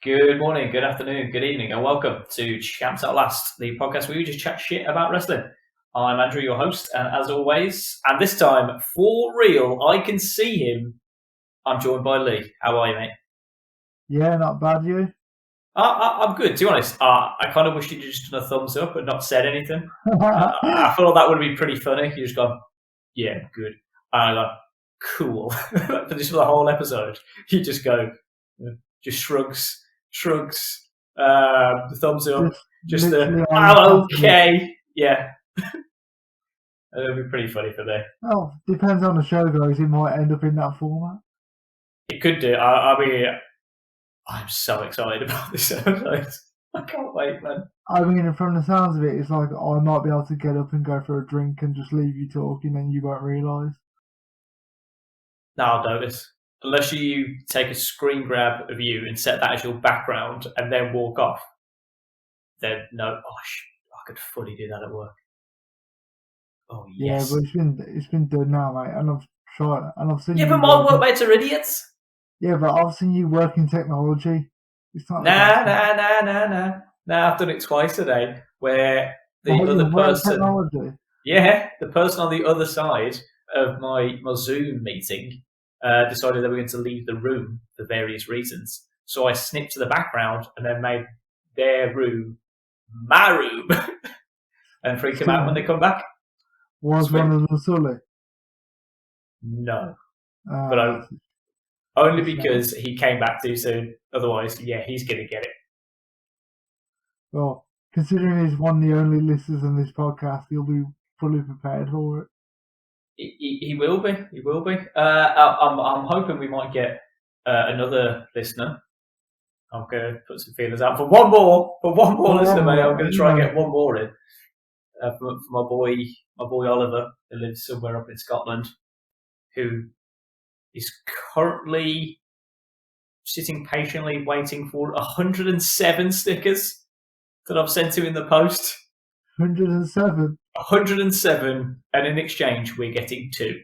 Good morning, good afternoon, good evening, and welcome to Champs at Last, the podcast where we just chat shit about wrestling. I'm Andrew, your host, and as always, and this time, for real, I can see him. I'm joined by Lee. How are you, mate? Yeah, not bad, you? I'm good, to be honest. I kind of wish you'd just done a thumbs up and not said anything. I feel like that would have been pretty funny. You just gone, yeah, good. And I go, cool. For the whole episode, you just go, just shrugs, thumbs up, just the, oh, okay, yeah. It'll be pretty funny for me. Oh, depends on the show goes. It might end up in that format. It could do. I mean, I'm so excited about this episode. I can't wait, man. I mean, from the sounds of it, it's like I might be able to get up and go for a drink and just leave you talking, and you won't realise. No, I'll notice. Unless you take a screen grab of you and set that as your background and then walk off, then no. I could fully do that at work. Oh yes. Yeah, but it's been done now, mate, and I've tried, and I've seen. Yeah, but my workmates are idiots. Yeah, but I've seen you work in technology. It's not. Nah. I've done it twice today, where the other person. Technology? Yeah, the person on the other side of my Zoom meeting decided they were going to leave the room for various reasons. So I snipped to the background and then made their room my room and freak them out when they come back. Was one of them Sully? No. But only because he came back too soon. Otherwise, yeah, he's going to get it. Well, considering he's one of the only listeners in this podcast, he'll be fully prepared for it. He will be. He will be. I'm hoping we might get another listener. I'm going to put some feelers out for one more listener, mate. I'm going to try and get one more in for my boy Oliver, who lives somewhere up in Scotland, who is currently sitting patiently waiting for 107 stickers that I've sent him in the post. 107? 107, and in exchange, we're getting 2.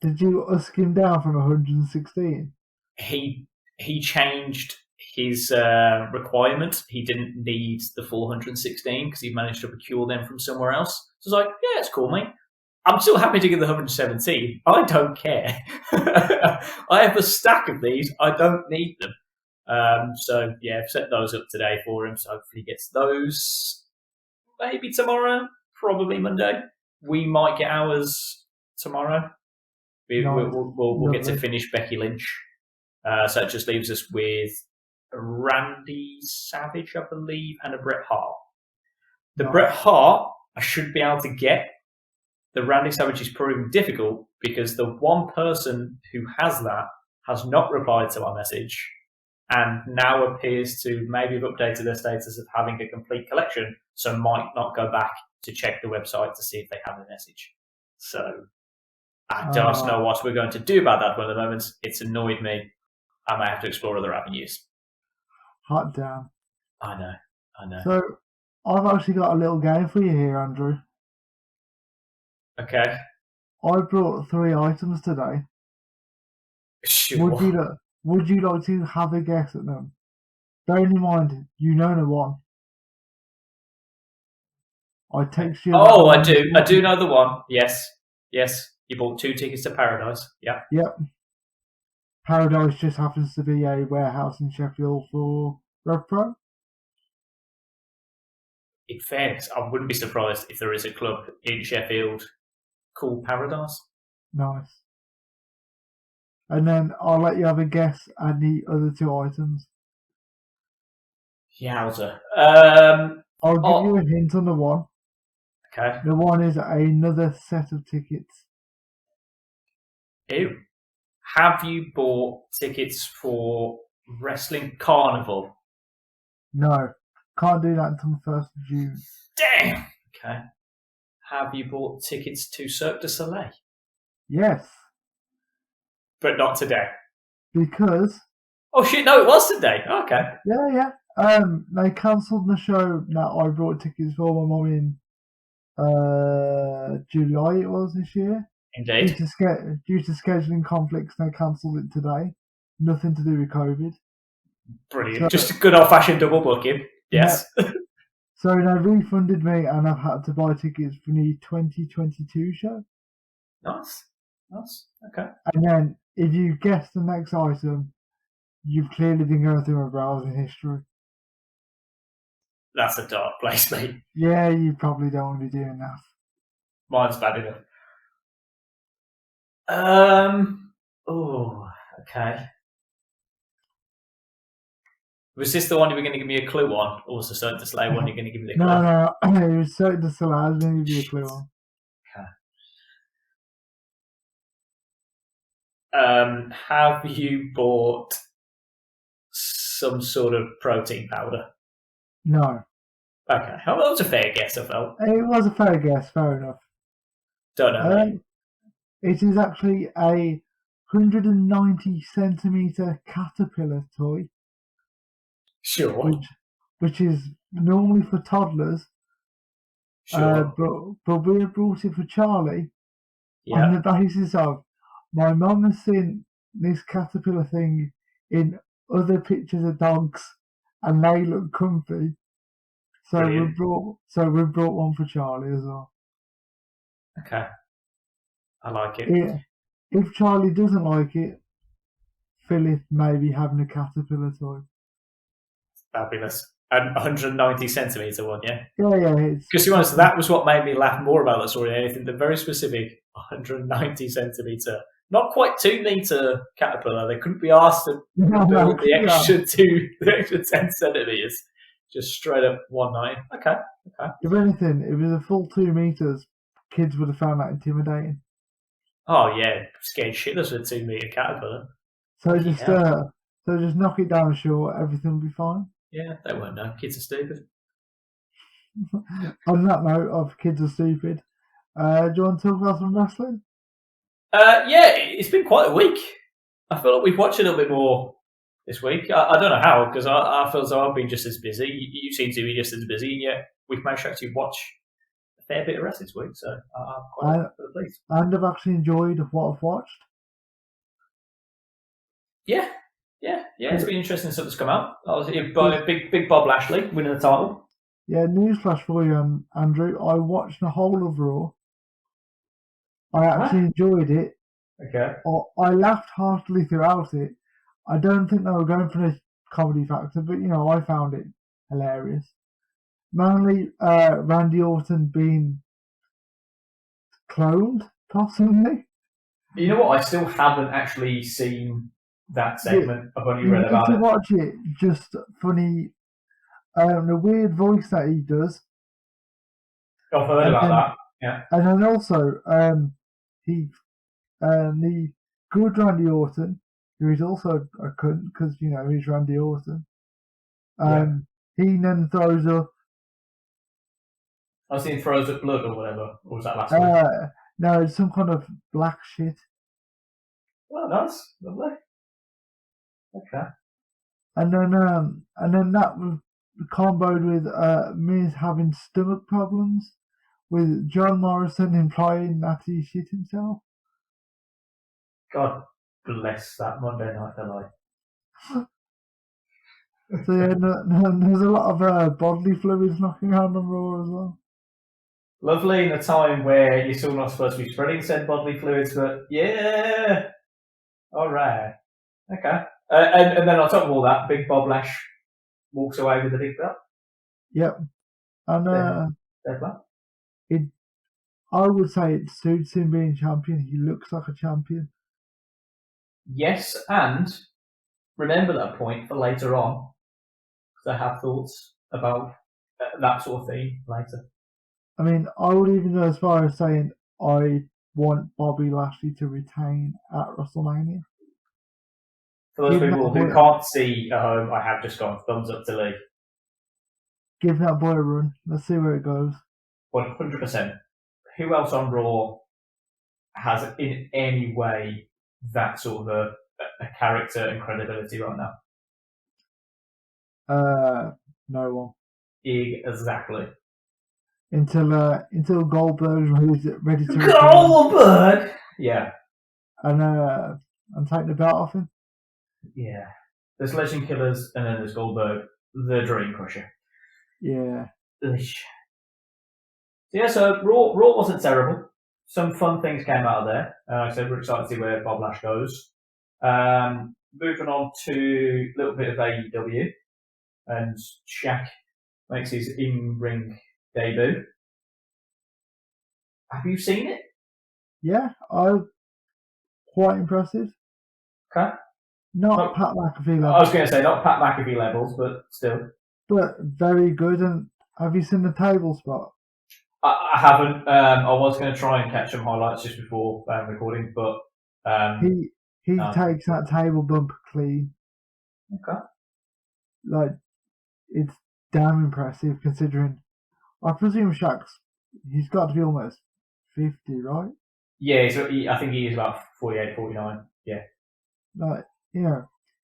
Did you husk him down from 116? He changed his requirement. He didn't need the full 116 because he managed to procure them from somewhere else. So I was like, yeah, it's cool, mate. I'm still happy to get the 117. I don't care. I have a stack of these. I don't need them. So, yeah, I've set those up today for him. So hopefully he gets those maybe tomorrow, probably Monday. We might get ours tomorrow. We'll get to finish Becky Lynch. So it just leaves us with Randy Savage, I believe, and a Bret Hart. The Bret Hart, I should be able to get. The Randy Savage is proving difficult because the one person who has that has not replied to my message and now appears to maybe have updated their status of having a complete collection, so might not go back to check the website to see if they have the message. So I don't know what we're going to do about that for the moment. It's annoyed me. I may have to explore other avenues. Hot damn. I know. So, I've actually got a little game for you here, Andrew. Okay. I brought 3 items today. Sure. Would you like to have a guess at them? Bearing in mind, you know the one. I text you. Oh, I do. I do know the one. Yes. You bought 2 tickets to Paradise. Yeah. Yep. Paradise just happens to be a warehouse in Sheffield for RevPro. In fairness, I wouldn't be surprised if there is a club in Sheffield called Paradise. Nice. And then I'll let you have a guess at the other 2 items. Yowza. I'll give you a hint on the one. Okay. The one is another set of tickets. Ew. Have you bought tickets for Wrestling Carnival? No. Can't do that until the 1st of June. Damn! Okay. Have you bought tickets to Cirque du Soleil? Yes. But not today. Because... Oh shit, no, it was today. Okay. Yeah. They cancelled the show that I brought tickets for my mum in July it was this year. Indeed. Due to scheduling conflicts, they cancelled it today. Nothing to do with COVID. Brilliant. Just a good old-fashioned double booking. Yes. Yeah. So they refunded me, and I've had to buy tickets for the 2022 show. Nice. Okay. And then, if you guess the next item, you've clearly been going through my browsing history. That's a dark place, mate. Yeah, you probably don't want to be doing that. Mine's bad enough. Oh, okay. Was this the one you were going to give me a clue on, or was the Cirque du Soleil one you're going to give me the clue? No, it was Cirque du Soleil. I was going to give you a clue on. Okay. Have you bought some sort of protein powder? No. Okay. That was a fair guess, I felt. It was a fair guess, fair enough. Don't know. It is actually a 190 centimetre caterpillar toy. Sure. Which is normally for toddlers. Sure. But we have brought it for Charlie on the basis of my mum has seen this caterpillar thing in other pictures of dogs, and they look comfy. So we brought one for Charlie as well. Okay. I like it. Yeah. If Charlie doesn't like it, Philip may be having a caterpillar toy. Fabulous. And 190 centimetre one, yeah? Yeah. Because to be honest, that was what made me laugh more about the story than anything. The very specific 190 centimetre, not quite 2 metre caterpillar. They couldn't be asked to build the extra 10 centimetres. Just straight up 190. Okay. If anything, if it was a full 2 meters, kids would have found that intimidating. Oh yeah, scared shitless with a 2 metre caterpillar. So just knock it down short, everything will be fine. Yeah, they won't know. Kids are stupid. On that note of kids are stupid, do you want to talk about some wrestling? Yeah, it's been quite a week. I feel like we've watched a little bit more this week. I don't know how, because I feel as though I've been just as busy. You seem to be just as busy, and yet we've managed to actually watch a fair bit of wrestling this week, so I'm quite pleased. And I've actually enjoyed what I've watched. Yeah, it's been interesting stuff that's come out. Big Bob Lashley winning the title. Yeah, newsflash for you, Andrew. I watched the whole of Raw. I actually enjoyed it. Okay. I laughed heartily throughout it. I don't think they were going for the comedy factor, but I found it hilarious. Mainly Randy Orton being cloned, possibly. You know what? I still haven't actually seen that segment. I've only read about it. You need to watch it. Just funny. The weird voice that he does. I've heard about that. Yeah. And then also, the good Randy Orton, who is also a cunt because he's Randy Orton. He then throws up. I seen throws up blood or whatever. Or was that last week? No, it's some kind of black shit. Oh, nice, lovely. Okay. And then that was comboed with Miz having stomach problems, with John Morrison implying that he shit himself. God bless that Monday Night LA. So yeah, there's a lot of bodily fluids knocking around on Raw as well. Lovely in a time where you're still not supposed to be spreading said bodily fluids, but yeah, all right, okay. And then on top of all that, Big Bob Lash walks away with the big belt. Yep, and I would say it suits him being champion. He looks like a champion. Yes, and remember that point for later on, because I have thoughts about that sort of thing later. I mean, I would even go as far as saying I want Bobby Lashley to retain at WrestleMania. For those people who can't see at home, I have just gone thumbs up to Lee. Give that boy a run. Let's see where it goes. 100%. Who else on Raw has in any way that sort of a character and credibility right now? No one. Exactly. Until Goldberg's ready to return. Goldberg! Yeah. And take the belt off him. Yeah. There's Legend Killers, and then there's Goldberg, the Dream Crusher. Yeah. Yeah, so Raw wasn't terrible. Some fun things came out of there. So we're excited to see where Bob Lash goes. Moving on to a little bit of AEW, and Shaq makes his in-ring debut. Have you seen it? Yeah, quite impressive. Okay. Not Pat McAfee levels. I was going to say not Pat McAfee levels, but still. But very good. And have you seen the table spot? I haven't. I was going to try and catch some highlights just before recording, but he takes that table bump clean. Okay. Like, it's damn impressive considering. I presume he's got to be almost 50, right? Yeah, I think he is about 48, 49. Yeah. Like,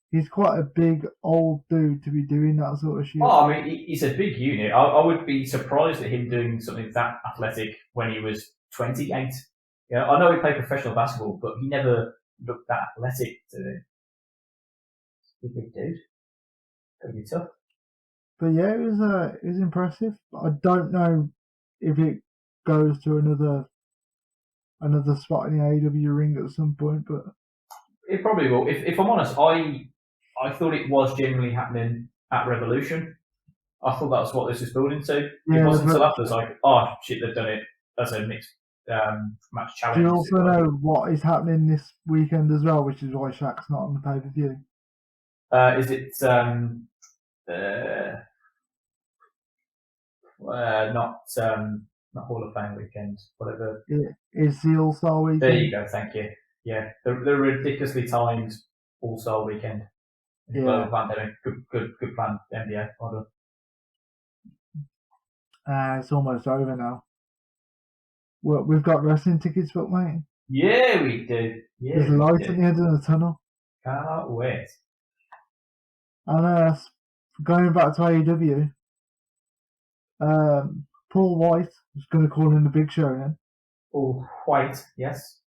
he's quite a big old dude to be doing that sort of shit. Oh, I mean, he's a big unit. I would be surprised at him doing something that athletic when he was 28. Yeah, I know he played professional basketball, but he never looked that athletic to him. He's a big dude. Gonna be tough. But yeah, it was impressive. I don't know if it goes to another spot in the AEW ring at some point, but it probably will. If I'm honest, I thought it was genuinely happening at Revolution. I thought that was what this was building to. Yeah, it wasn't until after it's like, oh shit, they've done it as a mixed match challenge. Do you also know what is happening this weekend as well, which is why Shaq's not on the pay-per-view? Is it not Hall of Fame weekend, whatever. It's the All-Star weekend. There you go, thank you. Yeah, the ridiculously timed All-Star weekend. Yeah. Pandemic. Good plan, NBA. Well done. It's almost over now. Well, we've got wrestling tickets booked, mate. Yeah, we do. Yeah, there's light at the end of the tunnel. Can't wait. And going back to AEW, Paul White is going to call in the Big Show then. Paul White, yes.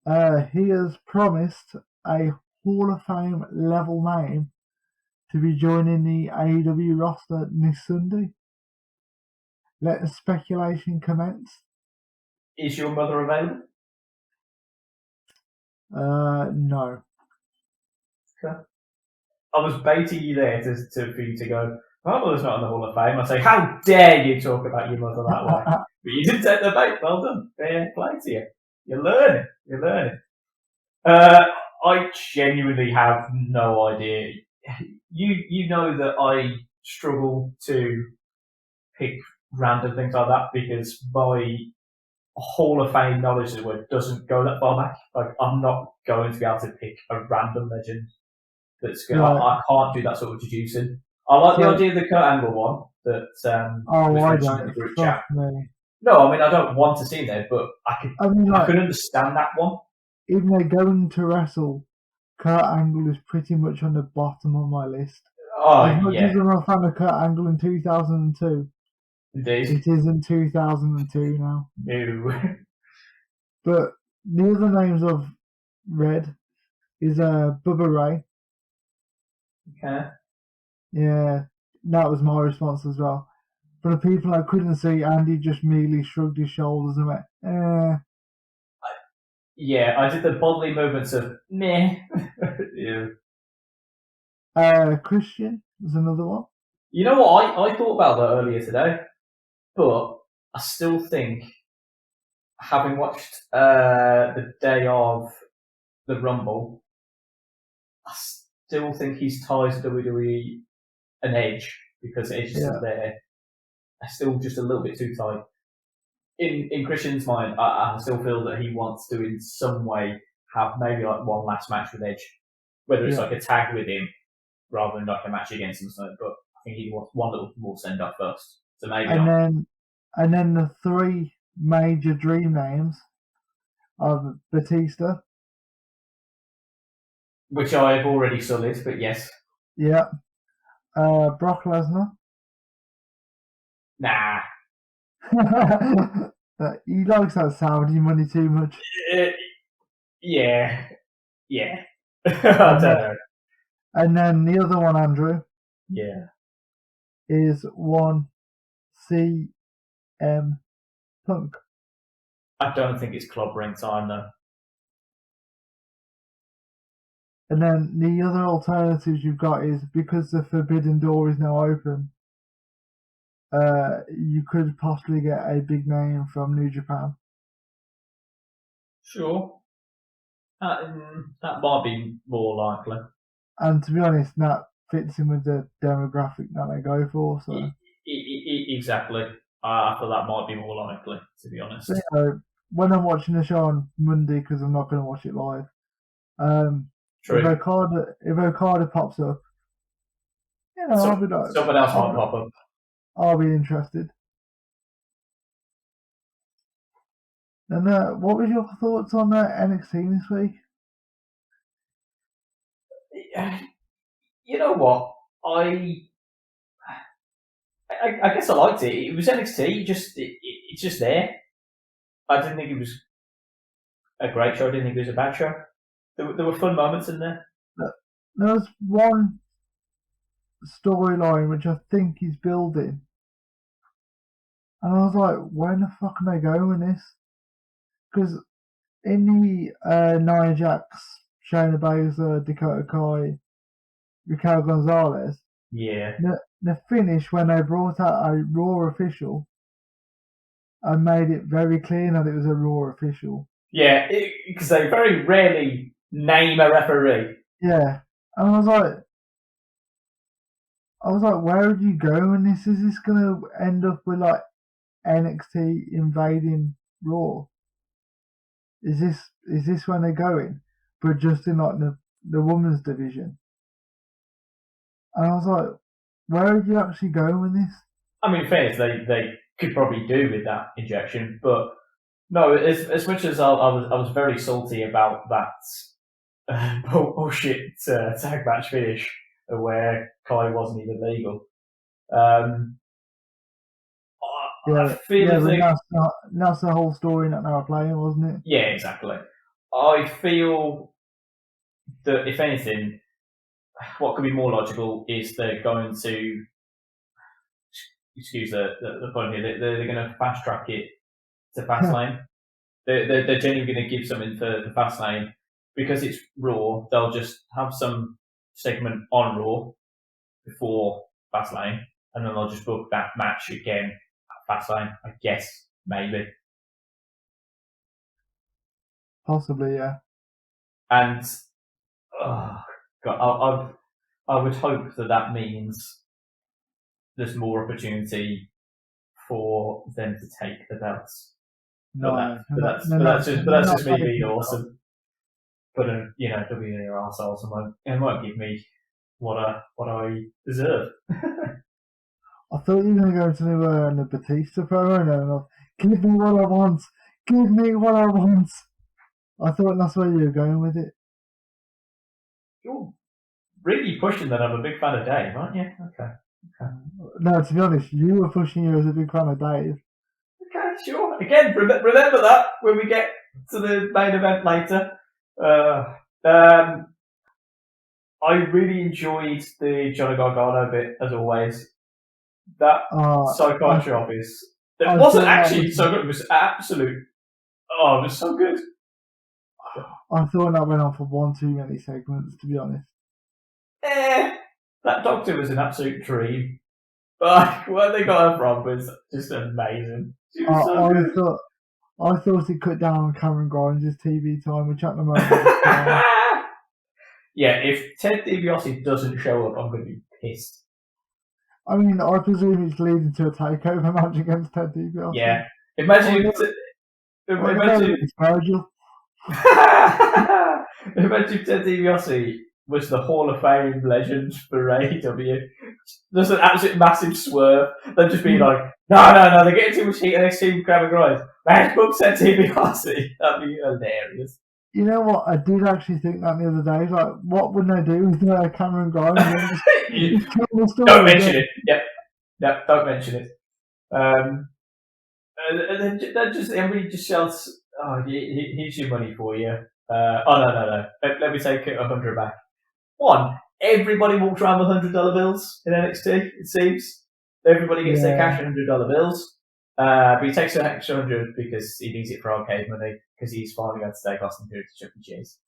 He has promised a Hall of Fame level name to be joining the AEW roster this Sunday. Let the speculation commence. Is your mother available? No. Okay. I was baiting you there for you to go, my mother's not in the Hall of Fame. I say, how dare you talk about your mother that way? But you didn't take the bait. Well done. Fair play to you. You're learning. I genuinely have no idea. You know that I struggle to pick random things like that because my Hall of Fame knowledge of the word doesn't go that far back. Like, I'm not going to be able to pick a random legend that's good. Right. I can't do that sort of deducing. I like the idea of the Kurt Angle one that was mentioned in the group chat. No, I mean, I don't want to see there, but I can understand that one. Even though going to wrestle, Kurt Angle is pretty much on the bottom of my list. As much as I'm a fan of Kurt Angle in 2002, indeed, it isn't 2002 now. No. But the other names I've read is Bubba Ray. Okay. Yeah, that was my response as well. For the people I couldn't see, Andy just merely shrugged his shoulders and went, Yeah, I did the bodily movements of meh. Yeah. Christian was another one. You know what? I thought about that earlier today, but I still think, having watched the day of the Rumble, I still think he's ties to WWE an edge because Edge is still there. It's still just a little bit too tight. In Christian's mind, I still feel that he wants to, in some way, have maybe like one last match with Edge, whether it's like a tag with him rather than like a match against him. But I think he wants one little more send off first. So maybe. And then the three major dream names of Batista, which I've already sullied, but yes. Yeah. Brock Lesnar. Nah. He likes that Saudi money too much. Yeah. I don't know. And then the other one, Andrew, is one CM Punk. I don't think it's clobbering time though. And then the other alternatives you've got is because the Forbidden Door is now open, you could possibly get a big name from New Japan. Sure. That might be more likely. And to be honest, that fits in with the demographic that they go for. So exactly. I thought that might be more likely, to be honest. So, when I'm watching the show on Monday, because I'm not going to watch it live, if Okada pops up, someone else might pop up. I'll be interested. And what was your thoughts on NXT this week? You know what? I guess I liked it. It was NXT. It's just there. I didn't think it was a great show. I didn't think it was a bad show. There were fun moments in there. There was one storyline which I think he's building, and I was like, where the fuck are they going with this? Because in the Nia Jax, Shayna Baszler, Dakota Kai, Raquel Gonzalez, the finish when they brought out a Raw official and made it very clear that it was a Raw official. Yeah, because they very rarely name a referee. Yeah, and I was like, where would you go in this? Is this going to end up with like NXT invading Raw? Is this when they're going? But just in like the women's division. And I was like, where would you actually go with this? I mean, in fairness, they could probably do with that injection, but no, as much as I was very salty about that bullshit tag match finish where Kai wasn't even legal. I feel as that's the whole story that they were playing, wasn't it? Yeah, exactly. I feel that if anything, what could be more logical is they're going to, excuse the pun here, they're going to fast track it to Fastlane. They're genuinely going to give something for the Fastlane because it's Raw. They'll just have some segment on Raw before Fastlane, and then they'll just book that match again at Fastlane. I guess maybe, possibly, yeah. And God, I would hope that means there's more opportunity for them to take the belts. No, but that's just me being awesome. But WWE are arseholes and won't give me what I deserve. I thought you were going to go into the Batista promo and give me what I want. Give me what I want. I thought that's where you were going with it. You're really pushing that I'm a big fan of Dave, aren't you? Okay. No, to be honest, you were pushing you as a big fan of Dave. Okay, sure. Again, remember that when we get to the main event later. I really enjoyed the Johnny Gargano bit, as always. That psychiatry office. It wasn't actually so good. It was absolute. Oh, it was so good. I thought that went on for one too many segments, to be honest. That doctor was an absolute dream. But where they got her from was just amazing. She was so good. I thought it cut down on Cameron Grimes' TV time, which at the moment yeah, if Ted DiBiase doesn't show up, I'm going to be pissed. I mean, I presume it's leading to a takeover match against Ted DiBiase. Yeah. Imagine Ted DiBiase was the Hall of Fame legend for AEW. Just an absolute massive swerve. They'd just be like, no, they're getting too much heat and they see Cameron Grimes. Man, book Ted DiBiase. That'd be hilarious. You know what? I did actually think that the other day. Like, what would they do with Cameron Grimes? Don't mention it. Yep, don't mention it. And then everybody just shouts, "Oh, here's your money for you." No. Let me take $100 back. One, everybody walks around with $100 bills in NXT. It seems everybody gets their cash $100 bills. But he takes an extra 100 because he needs it for arcade money because he's finally going to take Austin Theory to Chuck E. Cheese.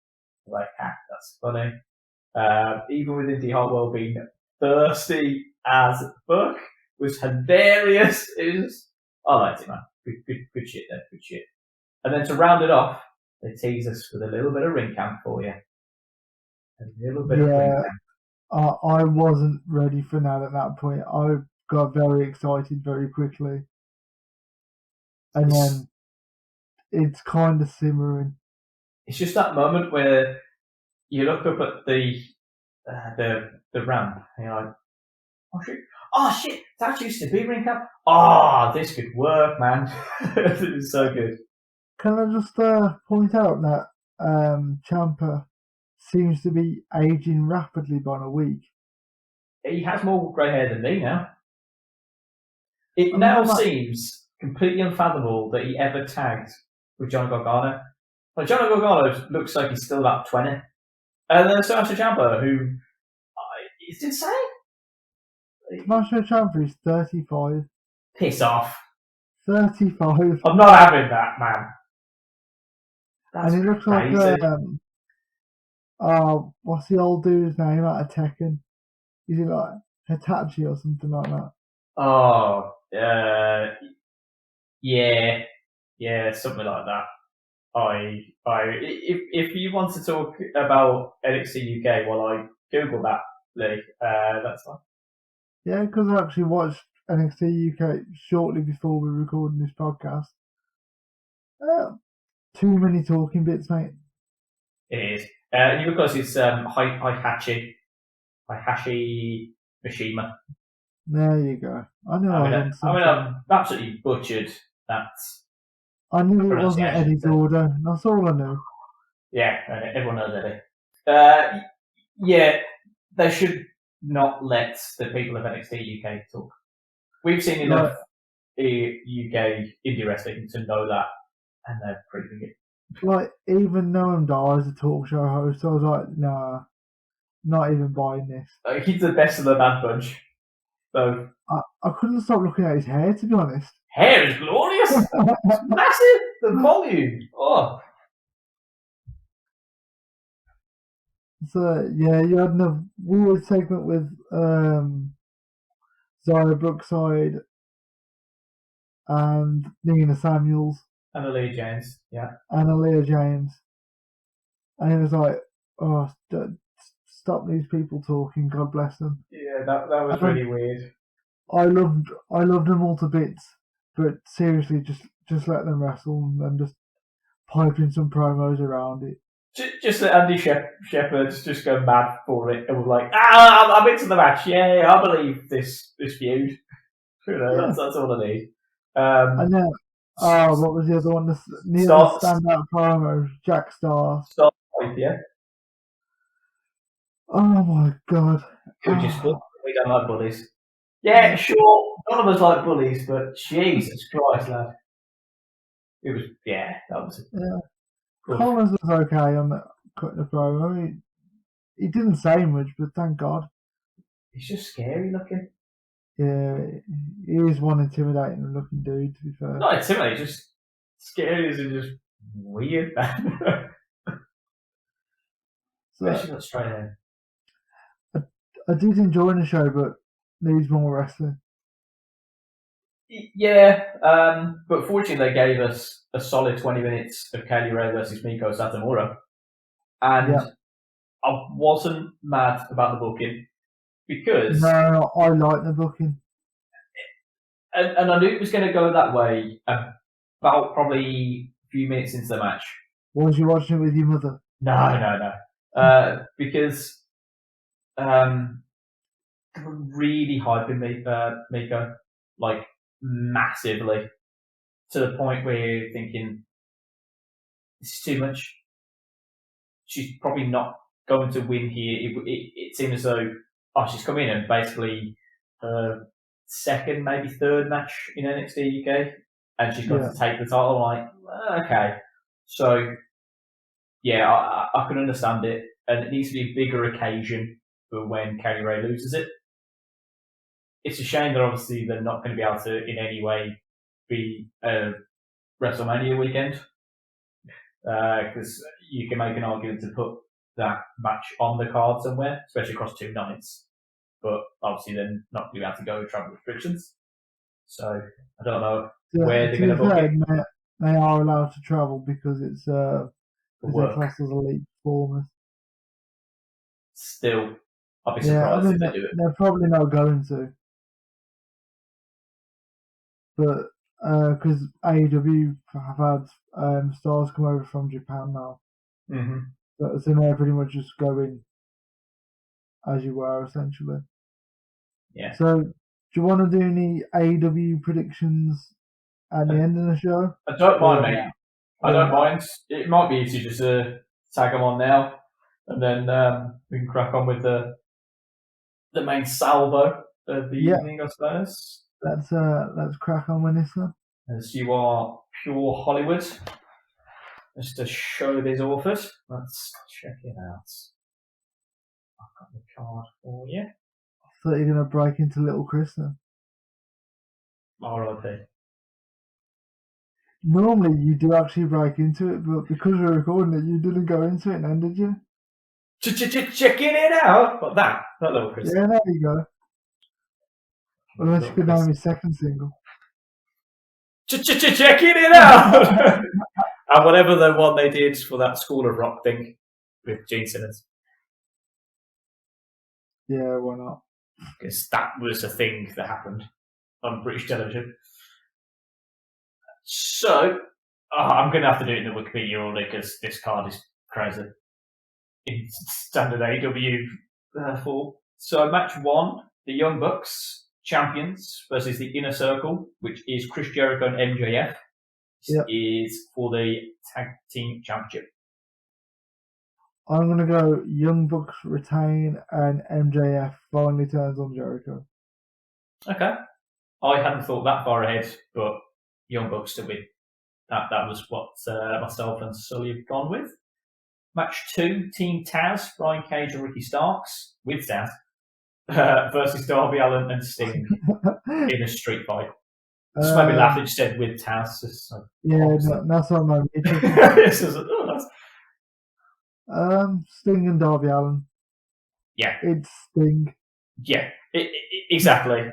Like, that's funny. Even with Indy Hartwell being thirsty as fuck was hilarious. I liked it, man. Good shit there. Good shit. And then to round it off, they tease us with a little bit of ring camp for you. A little bit of ring camp. I wasn't ready for that at that point. I got very excited very quickly. And then it's kind of simmering. It's just that moment where you look up at the ramp and you're like, oh shit, that used to be ring camp. This could work, man. It was so good. Can I just point out that Ciampa seems to be aging rapidly by a week. He has more grey hair than me now. It now seems completely unfathomable that he ever tagged with Johnny Gargano. Like, Johnny Gargano looks like he's still about 20. And then Tommaso Ciampa, who is insane. Tommaso Ciampa is 35. Piss off. 35. I'm not having that, man. That's and he looks crazy. like what's the old dude's name out of Tekken? Is it like Hitachi or something like that? Yeah, something like that. If you want to talk about NXT UK while I Google that, Lee, that's fine. Yeah, because I actually watched NXT UK shortly before we were recording this podcast. Too many talking bits, mate. It is. Because it's Hihachi Mishima. There you go. I knew I've absolutely butchered that. I knew it wasn't Eddie Gordo. That's all I knew. Yeah, everyone knows Eddie. Yeah, they should not let the people of NXT UK talk. We've seen enough UK indie wrestling to know that, and they're proving it. Like, even Noam Dar is a talk show host, I was like, nah, not even buying this. He's the best of the bad bunch. So I couldn't stop looking at his hair, to be honest. Hair is glorious. It's massive. The volume. Oh. So yeah, you had a weird segment with Zara Brookside and Nina Samuels and Aaliyah James, yeah. And Aaliyah James. And it was like, stop these people talking, God bless them. Yeah, that was really weird. I loved them all to bits, but seriously, just let them wrestle and just pipe in some promos around it. Just let Andy Shepherd's just go mad for it, and we're like, I'm into the match. Yeah, I believe this feud. That's all I need. And then, what was the other one? The standout promo, Jack Star. Yeah. Oh my god. We don't like bullies. Yeah, sure. None of us like bullies, but Jesus Christ, lad. It was, that was. Yeah. Collins was okay on that cutting the promo. He didn't say much, but thank God. He's just scary looking. Yeah, he is one intimidating looking dude, to be fair. Not intimidating, just scary and just weird. Especially not straight hair. I did enjoy the show, but needs more wrestling. Yeah, but fortunately they gave us a solid 20 minutes of Kaylee Ray versus Miko Satomura. And I wasn't mad about the booking because... No, I like the booking. And I knew it was going to go that way about probably a few minutes into the match. Was you watching it with your mother? No. Because really hyping Miko, like, massively, to the point where you're thinking, this is too much. She's probably not going to win here. It seemed as though, she's come in and basically her second, maybe third match in NXT UK, and she's going to take the title. I'm like, okay. So, yeah, I can understand it, and it needs to be a bigger occasion for when Kaylee Ray loses it. It's a shame that obviously they're not going to be able to in any way be WrestleMania weekend, because you can make an argument to put that match on the card somewhere, especially across 2 nights. But obviously they're not going to be able to go with travel restrictions. So I don't know where they're going to book it. They are allowed to travel because it's they're classed as elite performers. Still, I'll be surprised if they do it. They're probably not going to. But because AEW have had stars come over from Japan now. Mm-hmm. So they're pretty much just going as you were, essentially. Yeah. So, do you want to do any AEW predictions at the end of the show? I don't mind, mate. I don't mind. It might be easy just to tag them on now, and then we can crack on with the main salvo of the evening, I suppose. Let's crack on with this one. As you are pure Hollywood, just to show these authors. Let's check it out. I've got the card for you. I thought you were going to break into Little Chris then. R.I.P. Normally you do actually break into it, but because we're recording it, you didn't go into it then, did you? Checking it out! But that Little Chris. Yeah, there you go. Unless you could name his second single. Checking it out! And whatever the one they did for that School of Rock thing with Gene Simmons. Yeah, why not? Because that was a thing that happened on British television. So, I'm going to have to do it in the Wikipedia order because this card is crazy. In standard AEW form. So, match 1, the Young Bucks, champions, versus the Inner Circle, which is Chris Jericho and MJF. This is for the Tag Team Championship. I'm going to go Young Bucks retain and MJF finally turns on Jericho. Okay. I hadn't thought that far ahead, but Young Bucks to win. That was what myself and Sully have gone with. Match 2, Team Taz, Brian Cage and Ricky Starks, with Taz, versus Darby Allin and Sting in a street fight. Just made me laugh. It just said with Taz. So that's what my Sting and Darby Allin. Yeah. It's Sting. Yeah, exactly.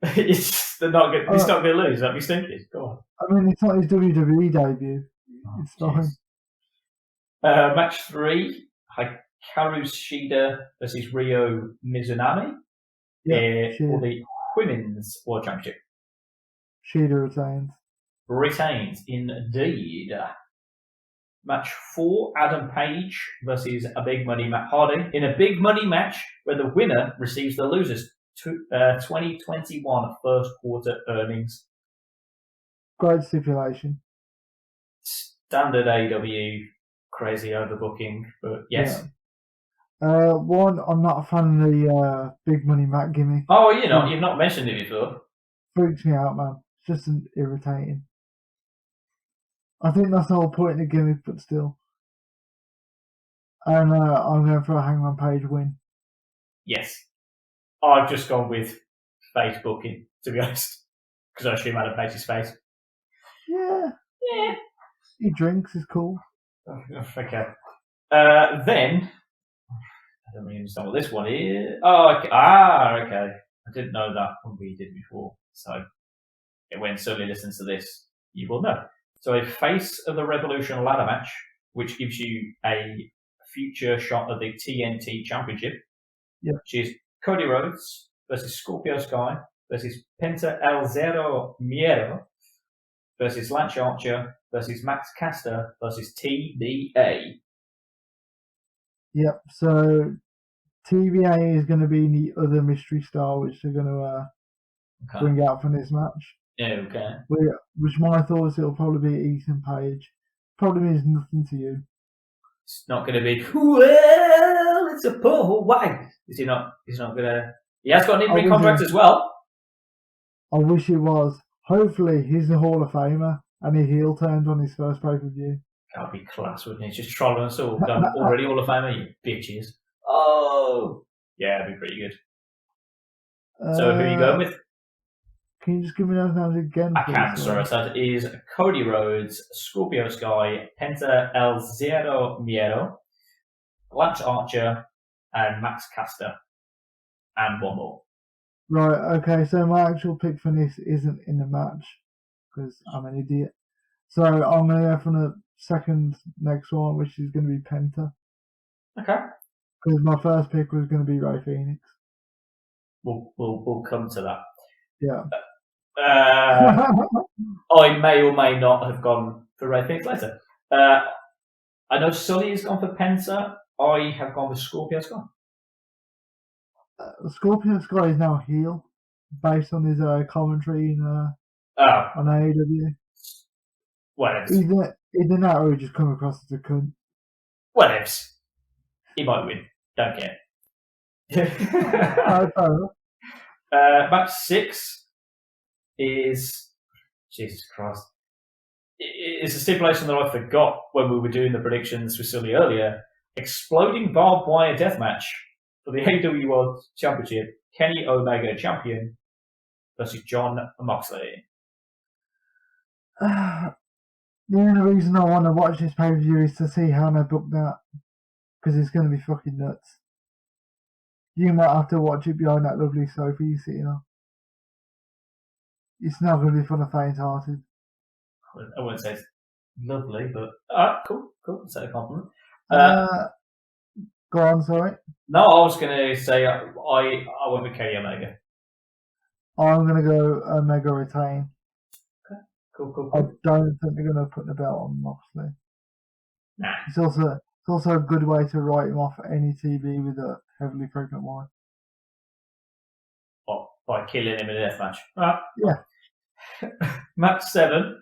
It's not going to lose. That'd be stinky. Go on. I mean, it's not his WWE debut. It's fine. Match 3, Hikaru Shida versus Ryo Mizunami for the Women's World Championship. Shida retains. Retains, indeed. Match 4, Adam Page versus a Big Money Matt Hardy in a Big Money match where the winner receives the loser's 2021 first quarter earnings. Great stipulation. Standard AEW, crazy overbooking, but yes. Yeah. One, I'm not a fan of the Big Money Matt gimmick. Oh, you've not mentioned it before. Freaks me out, man. It's just irritating. I think that's the whole point of the gimmick, but still. And I'm going for a Hangman Page win. Yes. I've just gone with face booking, to be honest. Because I assume Adam Page's face. Yeah. He drinks, is cool. Okay. Then, I don't really understand what this one is. Oh, okay. Okay. I didn't know that one we did before. So, when Sully listens to this, you will know. So, a Face of the Revolution ladder match, which gives you a future shot at the TNT Championship. Yep. Which is Cody Rhodes versus Scorpio Sky versus Penta El Zero Miedo versus Lance Archer versus Max Caster versus TBA. Yep, so TBA is going to be the other mystery star which they're going to bring out from this match. Okay. Which my thoughts it'll probably be Ethan Page. Probably means nothing to you. It's not going to be, well, it's a poor white. Is he not? He's not going to. He has got an in-ring contract as well. I wish it was. Hopefully, he's the Hall of Famer and he heel turns on his first pay-per-view. That'd be class, wouldn't it? Just trolling us all. Done already Hall of Famer, you bitches. Oh, Yeah, it'd be pretty good. So who are you going with? Can you just give me those names again, I please? can, sorry. So that is Cody Rhodes, Scorpio Sky, Penta El Zero Miedo, Lance Archer, and Max Caster. And one more. Right, okay, so my actual pick for this isn't in the match, because I'm an idiot. So I'm going to go for the second next one, which is going to be Penta. Okay. Because my first pick was going to be Ray Phoenix. We'll come to that. Yeah. I may or may not have gone for Ray Phoenix later. I know Sully has gone for Penta. I have gone with Scorpio Sky. Scorpio Sky is now heel, based on his commentary on AEW. Whatevs. Either that or he just come across as a cunt. Whatevs. He might win. Don't care. Match 6 is... Jesus Christ. It's a stipulation that I forgot when we were doing the predictions with Sully earlier. Exploding barbed wire deathmatch for the AEW World Championship. Kenny Omega champion versus Jon Moxley. The only reason I want to watch this pay-per-view is to see how they book that. Because it's going to be fucking nuts. You might have to watch it behind that lovely sofa you're sitting on. It's not going to be for the faint-hearted. I wouldn't say it's lovely, but cool. That's a compliment. Go on, sorry. No, I was going to say I went with Kenny Omega. I'm going to go Omega retain. Okay, cool. I don't think they're going to put the belt on Moxley. Nah. It's also a good way to write him off any TV with a heavily pregnant wife. What, by killing him in a deathmatch? Yeah. Match 7,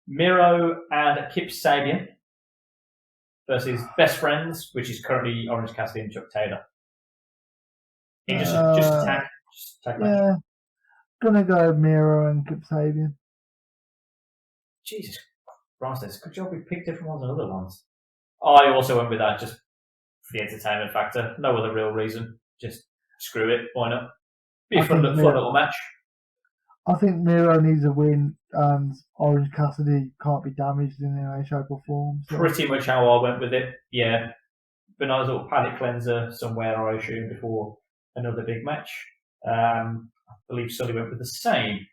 Miro and Kip Sabian versus Best Friends, which is currently Orange Cassidy and Chuck Taylor. Just a tag match. Yeah. Gonna go Miro and Kip Sabian. Jesus Christ, it's a good job we picked different ones than other ones. I also went with that just for the entertainment factor. No other real reason. Just screw it. Why not? Be a fun little match. I think Miro needs a win, and Orange Cassidy can't be damaged in any shape or form. So. Pretty much how I went with it. Yeah. But nice little palate cleanser somewhere, I assume, before another big match. I believe Sully went with the same.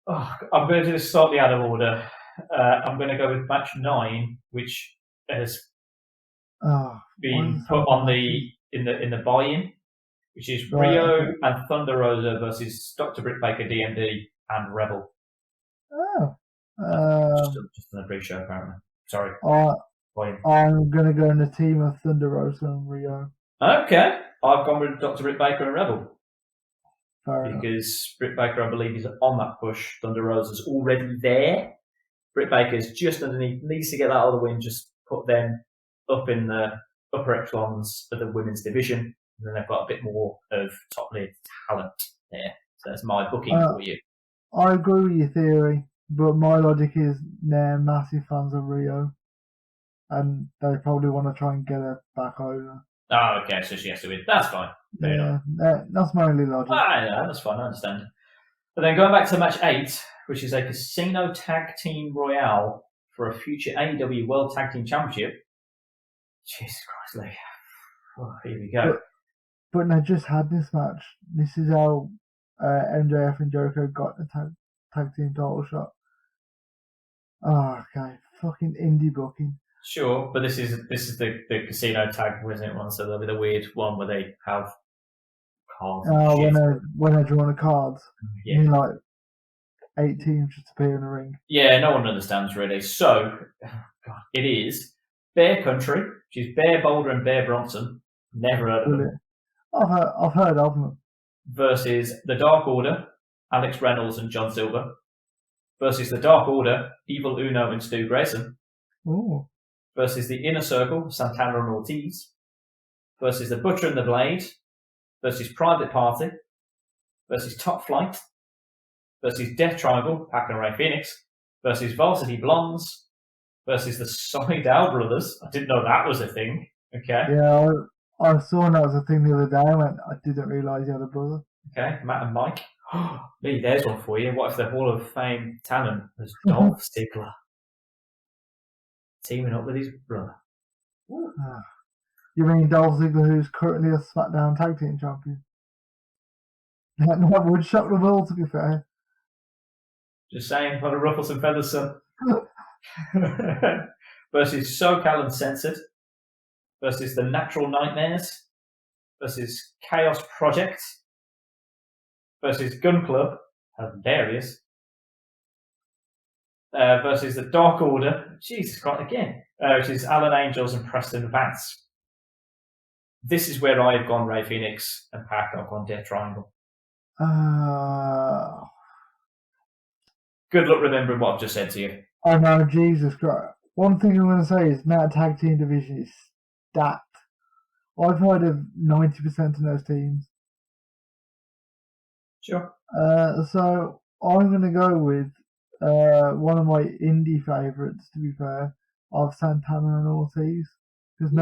I'm going to do this slightly out of order. I'm going to go with match 9, which has been put on in the buy-in, which is Rio and Thunder Rosa versus Dr. Britt Baker, DMD, and Rebel. Just in a pre-show, apparently. Sorry. I'm going to go in the team of Thunder Rosa and Rio. Okay. I've gone with Dr. Britt Baker and Rebel. Because Britt Baker, I believe, is on that push. Thunder Rosa's already there. Britt Baker's just underneath, needs to get that other win, just put them up in the upper echelons of the women's division. And then they've got a bit more of top-lead talent there. So that's my booking for you. I agree with your theory, but my logic is they're massive fans of Rio. And they probably want to try and get her back over. Oh, okay, so she has to win. That's fine. That's my only logic. Yeah, that's fine, I understand. But then going back to match 8, which is a Casino Tag Team Royale for a future AEW World Tag Team Championship. Jesus Christ, Lee. Oh, here we go. But they just had this match. This is how MJF and Jericho got the tag team title shot. Oh, okay. Fucking indie booking. Sure, but this is the casino tag, isn't it? One, so there'll be the weird one where they have cards. When they're drawing the cards, yeah, you like 8 teams just appear in a ring. Yeah, no one understands really. So, it is Bear Country, which is Bear Boulder and Bear Bronson. Never heard of them. I've heard of them. Versus the Dark Order, Alex Reynolds and John Silver. Versus the Dark Order, Evil Uno and Stu Grayson. Ooh. Versus the Inner Circle, Santana and Ortiz. Versus the Butcher and the Blade. Versus Private Party. Versus Top Flight. Versus Death Triangle, Pac and Ray Phoenix. Versus Varsity Blondes. Versus the Sydal Brothers. I didn't know that was a thing. Okay. Yeah, I saw that as a thing the other day. I didn't realise he had a brother. Okay, Matt and Mike. Lee, there's one for you. What if the Hall of Fame talent was Dolph Ziggler teaming up with his brother? You mean Dolph Ziggler, who's currently a SmackDown Tag Team Champion? That would shock the world, to be fair. Just saying, want to ruffle some feathers, son. Versus SoCal Uncensored. Versus the Natural Nightmares. Versus Chaos Project. Versus Gun Club. Hilarious. Versus the Dark Order. Jesus Christ, again. Which is Alan Angels and Preston Vance. This is where I've gone Ray Phoenix and Pac. I've gone Death Triangle. Good luck remembering what I've just said to you. I know, Jesus Christ. One thing I'm going to say is that tag team division is stacked. I've heard of 90% of those teams. Sure. So I'm going to go with one of my indie favourites, to be fair, of Santana and Ortiz. Because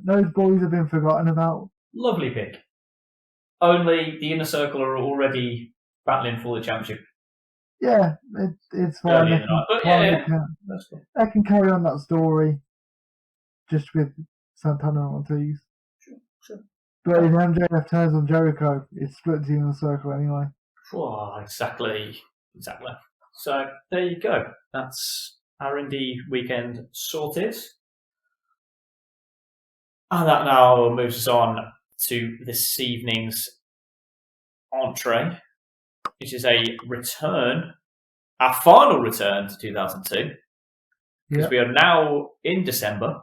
those boys have been forgotten about. Lovely pick. Only the Inner Circle are already battling for the championship. Yeah, it's fine. They can carry on that story just with Santana and Ortiz. Sure. But if MJF turns on Jericho, it splits the Inner Circle anyway. Oh, exactly. So there you go. That's our indie weekend sorted. And that now moves us on to this evening's entree, which is a return, our final return to 2002. Because we are now in December,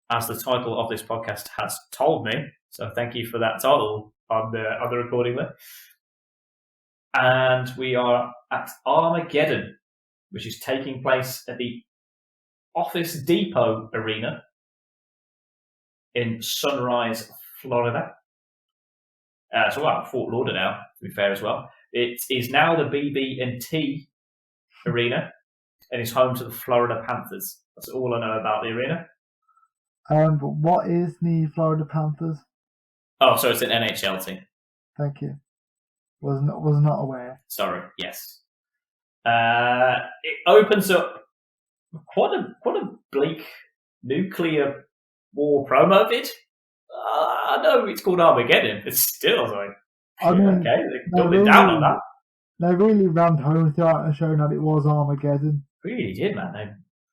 as the title of this podcast has told me. So thank you for that title on the recording there. And we are at Armageddon, which is taking place at the Office Depot Arena in Sunrise, Florida. Fort Lauderdale, to be fair as well. It is now the BB&T Arena and is home to the Florida Panthers. That's all I know about the arena. But what is the Florida Panthers? Oh, so it's an NHL team. Thank you. Was not aware. Sorry. Yes. It opens up quite a bleak nuclear war promo vid. I know it's called Armageddon, but still, okay, they're doubling down on that. They really rammed home throughout and showing that it was Armageddon. Really did, man. They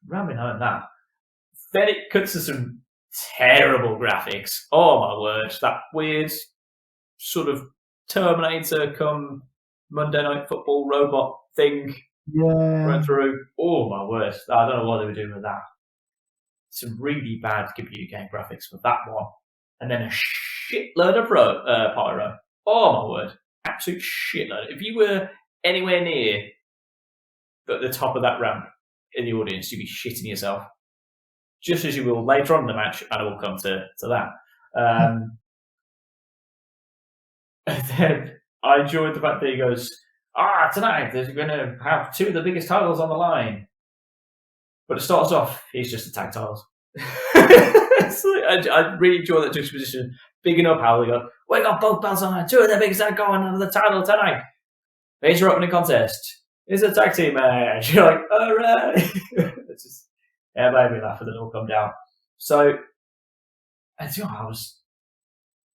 ramming home that. Then it cuts to some terrible graphics. Oh my word! That weird sort of Terminator come Monday Night Football robot thing. Yeah. Went through. Oh my word! I don't know what they were doing with that. Some really bad computer game graphics for that one. And then a shitload of pyro. Oh my word. Absolute shitload. If you were anywhere near the top of that ramp in the audience, you'd be shitting yourself. Just as you will later on in the match, and I will come to that. And then I enjoyed the fact that he goes, tonight they're going to have two of the biggest titles on the line. But it starts off, he's just the tag titles. I really enjoy that juxtaposition. Bigging up how they go, we got both belts on, two of the biggest that going on the title tonight. Here's your opening contest. It's a tag team match. You're like, alright. It's just, yeah, made me laugh and then it'll come down. So,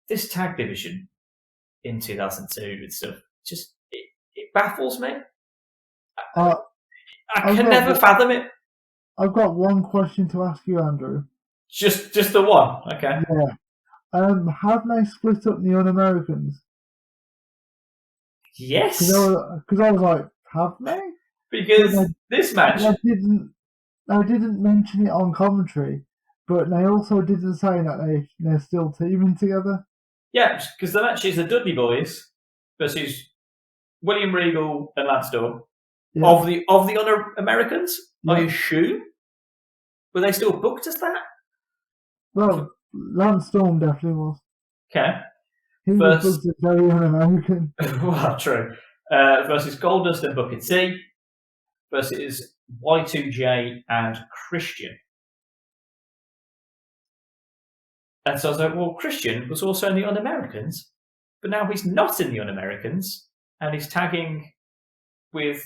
this tag division in 2002, it's just, it baffles me. I can never fathom it. I've got one question to ask you, Andrew. Just the one, okay. Yeah. Have they split up the Un-Americans? Yes. Because I was like, have they? Because this match... They didn't mention it on commentary, but they also didn't say that they're still teaming together. Yeah, because the match is the Dudley Boys versus William Regal and Lance Storm. Yeah. Of the Un-Americans, yeah. I assume. Were they still booked as that? Well, Lance Storm definitely was. Okay. He was booked as very Un-American. Well, true. Versus Goldust and Booker T. Versus Y2J and Christian. And so I was like, well, Christian was also in the Un-Americans, but now he's not in the Un-Americans, and he's tagging with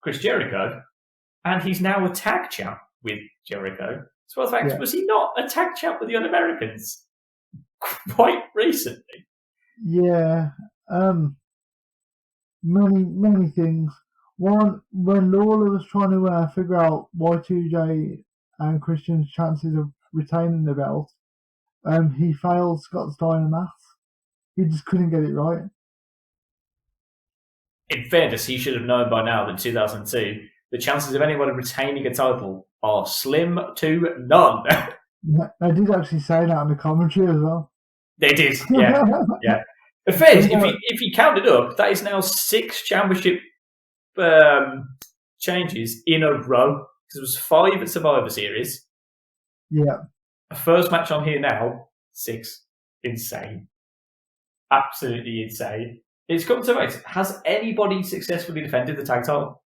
Chris Jericho, and he's now a tag champ with Jericho. So I was like, was he not a tag champ with the Un-Americans quite recently? Yeah. Many things. One, when Lawler was trying to figure out Y2J and Christian's chances of retaining the belt, he failed Scott Steiner maths. He just couldn't get it right. In fairness, he should have known by now that in 2002, the chances of anyone retaining a title are slim to none. They did actually say that in the commentary as well. They did, yeah. In fairness, if you count it up, that is now 6 championship changes in a row. Because it was 5 at Survivor Series. Yeah. The first match on here now, 6. Insane. Absolutely insane. It's come to it. Has anybody successfully defended the tag title?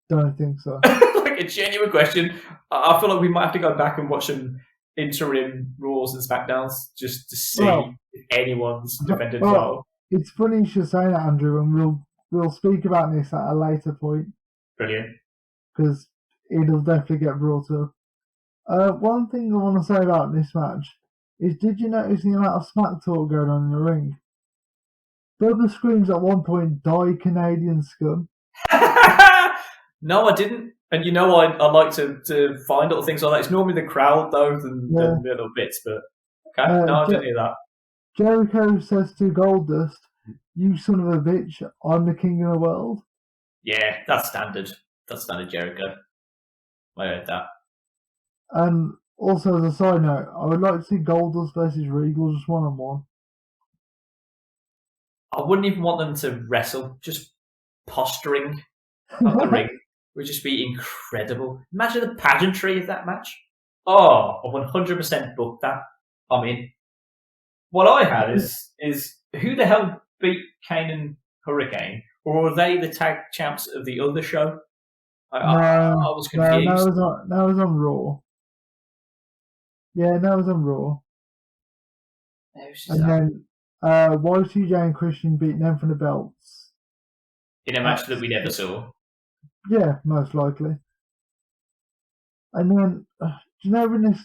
Don't think so. Like a genuine question. I feel like we might have to go back and watch some interim Raws and SmackDowns just to see if anyone's defended as well. It's funny you should say that, Andrew, and we'll speak about this at a later point. Brilliant. Because it'll definitely get brought up. One thing I want to say about this match is, did you notice the amount of smack talk going on in the ring? Bubba screams at one point, "Die Canadian scum." No, I didn't. And you know, I like to find little things like that. It's normally the crowd, though, than the little bits. But okay, no, I didn't hear that. Jericho says to Goldust, "You son of a bitch, I'm the king of the world." Yeah, that's standard. That's standard Jericho. I heard that. And also, as a side note, I would like to see Goldust versus Regal just one-on-one. I wouldn't even want them to wrestle. Just posturing at the ring would just be incredible. Imagine the pageantry of that match. Oh, I 100% booked that. I'm in. What I had is who the hell beat Kane and Hurricane? Or are they the tag champs of the other show? I was confused. No, that was on Raw. Yeah, that was on Raw. And then Y2J and Christian beat them for the belts. In a match that we never saw. Yeah, most likely. And then, do you know when this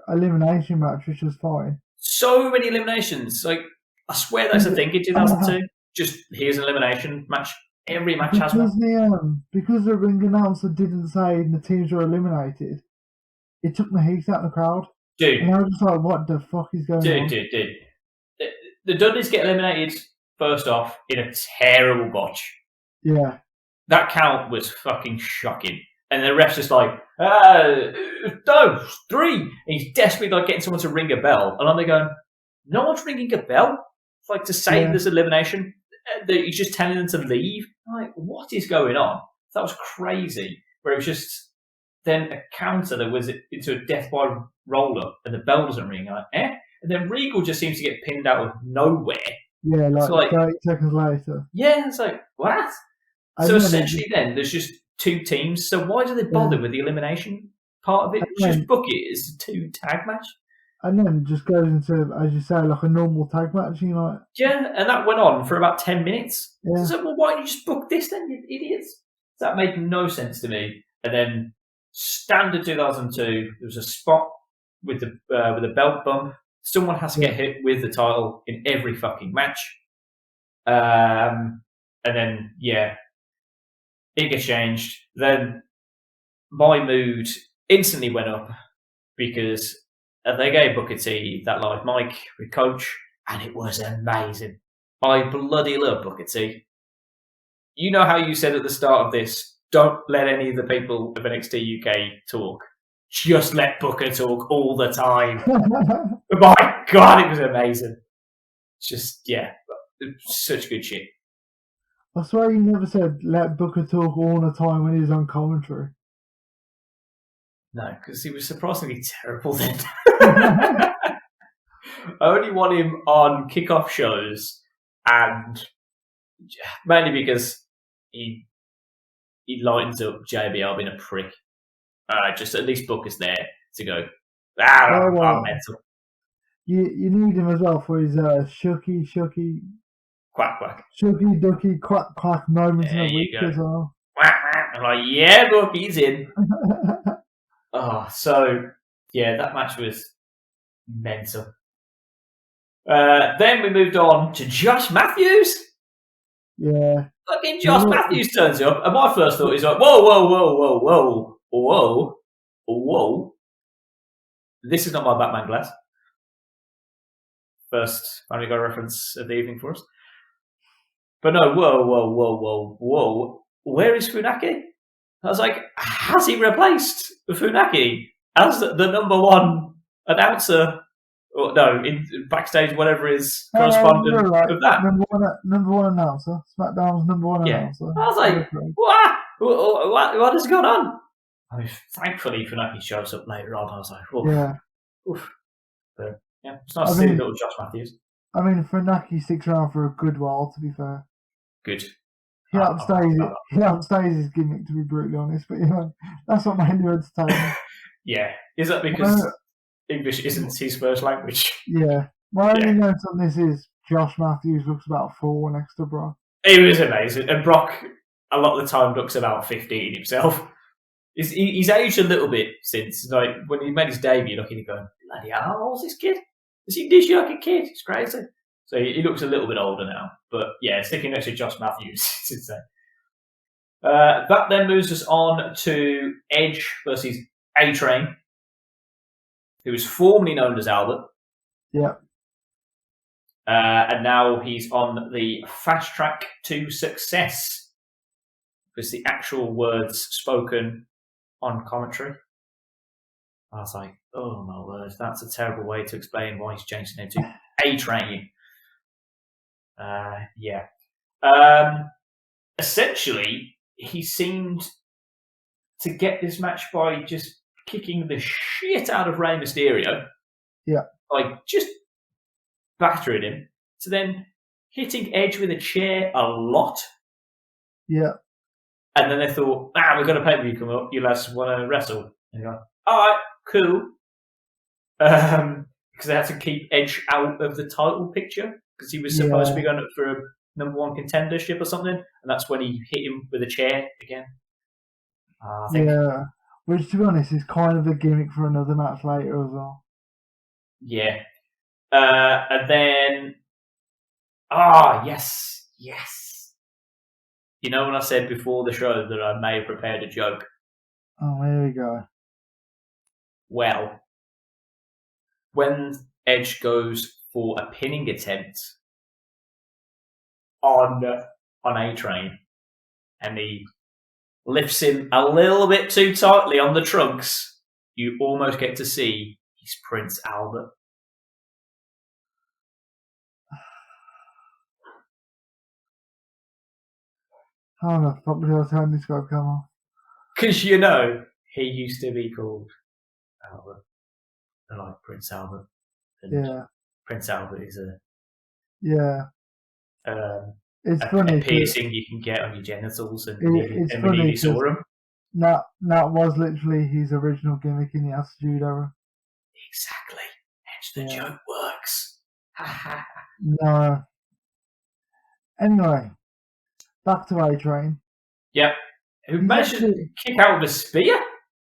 elimination match, which was fine? So many eliminations. Like, I swear that's a thing in 2002. Just here's an elimination match. Every match has one. Because the ring announcer didn't say the teams were eliminated, it took the heat out of the crowd. Dude. And I was just like, what the fuck is going on? Dude. The Dudleys get eliminated first off in a terrible botch. Yeah. That count was fucking shocking. And the ref's just like, no, 3. And he's desperately getting someone to ring a bell. And I'm there going, no one's ringing a bell? It's like to say there's elimination. He's just telling them to leave. I'm like, what is going on? That was crazy. Where it was just then a counter that was into a death by roll-up and the bell doesn't ring. I'm like, eh? And then Regal just seems to get pinned out of nowhere. Yeah, like 30 seconds later. Yeah, it's like, what? So essentially then, there's just 2 teams. So why do they bother with the elimination part of it? Just book it as a 2 tag match. And then it just goes into, as you say, like a normal tag match. Yeah, and that went on for about 10 minutes. Yeah. So, well, why don't you just book this then, you idiots? That made no sense to me. And then, standard 2002, there was a spot with the belt bump. Someone has to get hit with the title in every fucking match. And then, it gets changed. Then my mood instantly went up because they gave Booker T that live mic with Coach, and it was amazing. I bloody love Booker T. You know how you said at the start of this, don't let any of the people of NXT UK talk. Just let Booker talk all the time. My God, it was amazing. Just, such good shit. I swear you never said let Booker talk all the time when he was on commentary. No, because he was surprisingly terrible then. I only want him on kickoff shows, and mainly because he lightens up JBL being a prick. Just at least Booker's there. to go, I'm mental. You need him as well for his shucky, Quack, quack. Shucky, ducky, quack, quack moments in There a week you go. as well. I'm like, yeah, look, he's in. So, yeah, that match was mental. Then we moved on to Josh Matthews. Yeah. Fucking Josh Matthews turns up, and my first thought is like, whoa. This is not my Batman glass. First Family Guy reference of the evening for us. But no, whoa. Where is Funaki? I was like, has he replaced Funaki as the number one announcer? Or no, in backstage, whatever is correspondent of that. Number one announcer. SmackDown's number one announcer. I was like, what has gone on? I mean, thankfully, Funaki shows up later on. I was like, oof. But, yeah, it's nice to see little Josh Matthews. I mean, Funaki sticks around for a good while, to be fair. Good. He outstays his gimmick, to be brutally honest, but that's what made you entertaining. Yeah. Is that because English isn't his first language? Yeah. My only note on this is Josh Matthews looks about 4 next to Brock. He was amazing. And Brock, a lot of the time, looks about 15 himself. He's aged a little bit since, like, when he made his debut, looking and going, bloody hell, how old's this kid? Is he this young a kid? It's crazy. So he looks a little bit older now. But yeah, sticking next to Josh Matthews, it's insane. That then moves us on to Edge versus A-Train, who was formerly known as Albert. Yeah. And now he's on the fast track to success. Because the actual words spoken on commentary. I was like, oh my word, that's a terrible way to explain why he's changed the name to A-Train. Essentially, he seemed to get this match by just kicking the shit out of Rey Mysterio. Yeah. Like, just battering him, to then hitting Edge with a chair a lot. Yeah. And then they thought, we've got a pay-per-view come up, you lads want to wrestle. And you go, alright, cool. Because they had to keep Edge out of the title picture, because he was supposed to be going up for a number one contendership or something, and that's when he hit him with a chair again. Which, to be honest, is kind of the gimmick for another match later as well. Yeah. And then... yes. You know when I said before the show that I may have prepared a joke? Oh, here we go. Well, when Edge goes for a pinning attempt on A-Train, and he lifts him a little bit too tightly on the trunks, you almost get to see his Prince Albert. How the fuck did I turn this guy come off? Because he used to be called Albert. Like Prince Albert. And Prince Albert is it's funny. A piercing you can get on your genitals, and it's we funny nearly saw him. That was literally his original gimmick in the Attitude Era. Exactly. Hence the joke works. No. Anyway, back to A-Train. Yep. Who managed to kick out with a spear?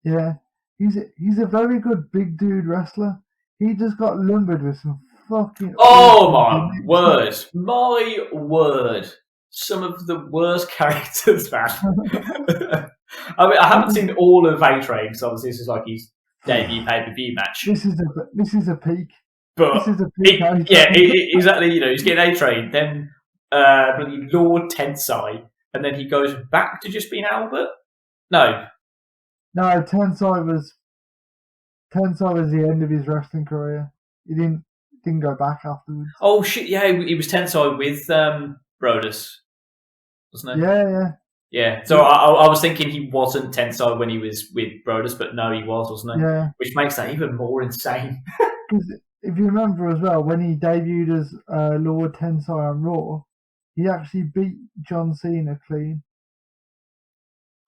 Yeah. He's a very good big dude wrestler. He just got lumbered with some fucking... Oh my word. My word. Some of the worst characters, man. I mean, I haven't seen all of A-Train, because obviously this is like his debut pay-per-view match. This is a peak. But this is a peak. Exactly. He's getting A-Train, then Lord Tensai, and then he goes back to just being Albert. No, Tensai was the end of his wrestling career. He didn't go back afterwards. Oh shit! Yeah, he was Tensai with Brodus, wasn't he? Yeah. So I was thinking he wasn't Tensai when he was with Brodus, but no, he wasn't he? Yeah. Which makes that even more insane. Because if you remember as well, when he debuted as Lord Tensai on Raw, he actually beat John Cena clean.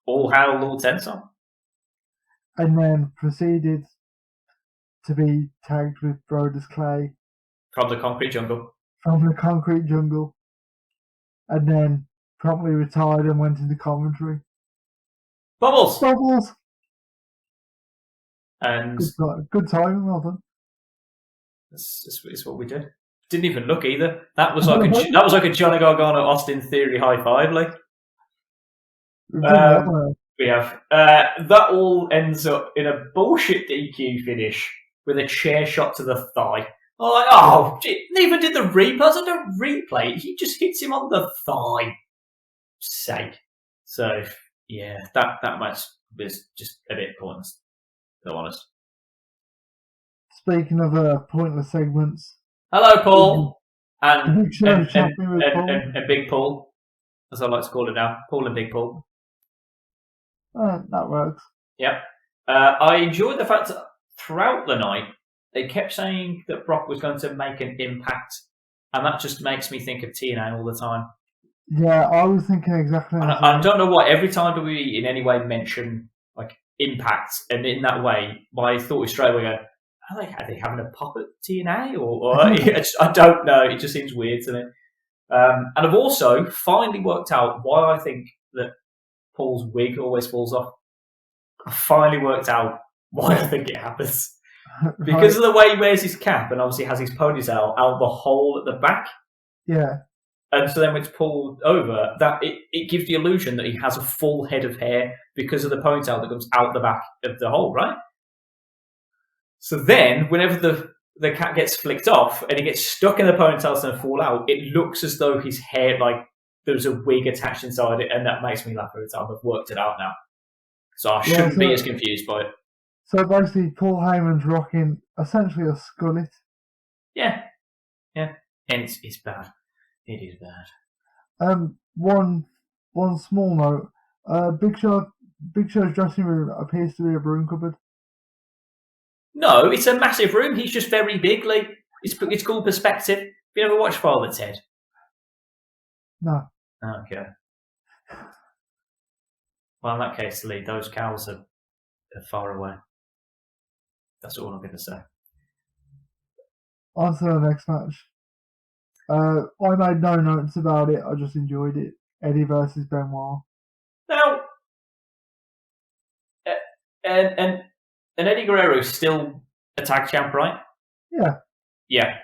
All hail Lord Tensai. And then proceeded to be tagged with Brodus Clay From the concrete jungle. from the concrete jungle, and then promptly retired and went into commentary. Bubbles! Bubbles! And good timing, well done. That's what we did. Didn't even look either. That was like a Johnny Gargano Austin Theory high five, like. We have that all ends up in a bullshit DQ finish with a chair shot to the thigh. I'm like, oh, neither did the replay. I don't replay. He just hits him on the thigh. Sake. So yeah, that match was just a bit pointless. To be honest. Speaking of pointless segments. Hello, Paul. And Big Paul, as I like to call it now. Paul and Big Paul. That works. Yep. I enjoyed the fact that throughout the night, they kept saying that Brock was going to make an impact. And that just makes me think of TNA all the time. Yeah, I was thinking exactly the same. I don't know why. Every time do we in any way mention like impact, and in that way, my thought is straight away going, are they having a pop at TNA? Or I don't know. It just seems weird to me. And I've also finally worked out why I think that Paul's wig always falls off. I finally worked out why I think it happens. Because of the way he wears his cap and obviously has his ponytail out the hole at the back. Yeah. And so then when it's pulled over, that it gives the illusion that he has a full head of hair because of the ponytail that comes out the back of the hole, right? So then, whenever the cap gets flicked off and it gets stuck in the ponytail and fall out, it looks as though his hair, like, there's a wig attached inside it, and that makes me laugh every time. I've worked it out now. So I shouldn't be as confused by it. So basically, Paul Heyman's rocking essentially a skullet. Yeah. Yeah. And it's bad. It is bad. One small note. Big Show's dressing room appears to be a broom cupboard. No, it's a massive room. He's just very big. Like it's called perspective. Have you ever watched Father Ted? No. Okay. Well, in that case, Lee, those cows are far away. That's all I'm going to say. On to the next match. I made no notes about it. I just enjoyed it. Eddie versus Benoit. Now, and Eddie Guerrero's still a tag champ, right? Yeah. Yeah.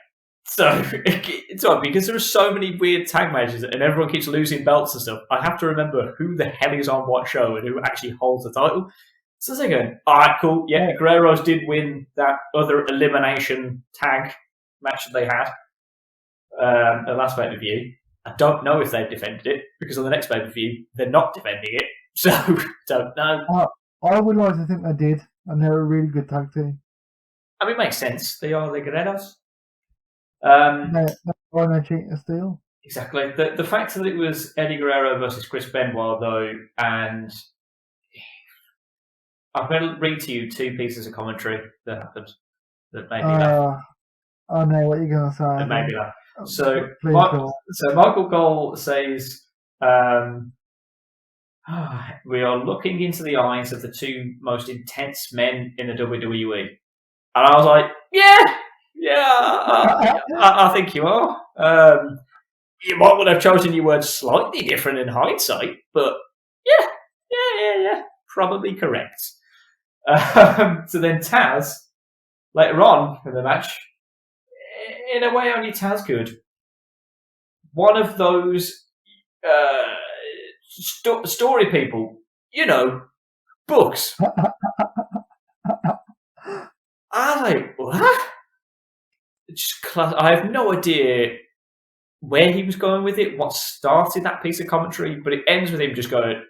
So it's odd because there are so many weird tag matches and everyone keeps losing belts and stuff. I have to remember who the hell is on what show and who actually holds the title. So they're going, alright, cool. Yeah, Guerreros did win that other elimination tag match that they had. The last pay-per-view. I don't know if they've defended it because on the next pay-per-view they're not defending it. So don't know. I would like to think they did, and they're a really good tag team. I mean, it makes sense. They are the Guerreros. They're cheating to steal. Exactly. The fact that it was Eddie Guerrero versus Chris Benoit, though, and I'm going to read to you two pieces of commentary that happened that made me laugh. I know what you're going to say. That made me laugh. So Michael Cole says, we are looking into the eyes of the two most intense men in the WWE. And I was like, I think you are. You might want to have chosen your words slightly different in hindsight, but yeah, probably correct. So then Taz, later on in the match, in a way only Taz could. One of those story people, books. I'm like, what? I have no idea where he was going with it, what started that piece of commentary, but it ends with him just going,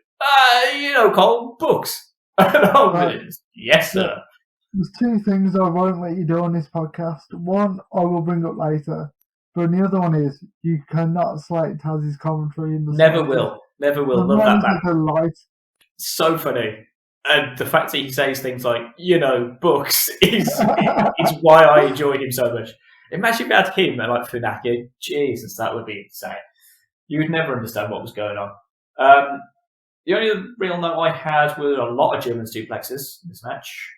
Cole, books. Yes, sir. There's two things I won't let you do on this podcast. One, I will bring up later. But the other one is, you cannot slate Taz's commentary in the Never will. Love that man. So funny. And the fact that he says things like, books is why I enjoy him so much. Imagine if you had him and like Funaki. Jesus, that would be insane. You would never understand what was going on. The only real note I had were a lot of German suplexes in this match.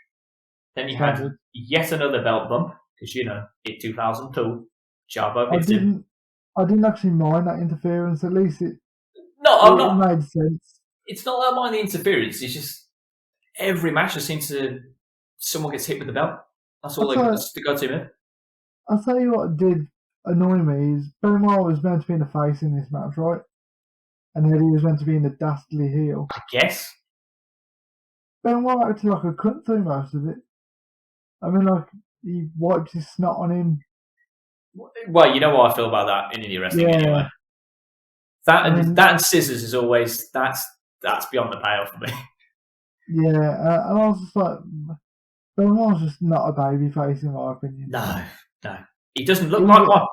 Then you had yet another belt bump, because, it 2002, Chavo beats him. I didn't actually mind that interference, at least it made sense. It's not that I mind the interference, it's just every match just seems to someone gets hit with the belt. That's all that's the go-to move. I'll tell you what did annoy me is Benoit was meant to be in the face in this match, right? And then he was meant to be in the dastardly heel. I guess. Benoit acted like a cunt through most of it. I mean, like, he wipes his snot on him. Well, you know what I feel about that in indie wrestling anyway. That and scissors is always, that's beyond the pale for me. Yeah, and I was just like, Benoit's just not a babyface in my opinion. No. He doesn't look like one.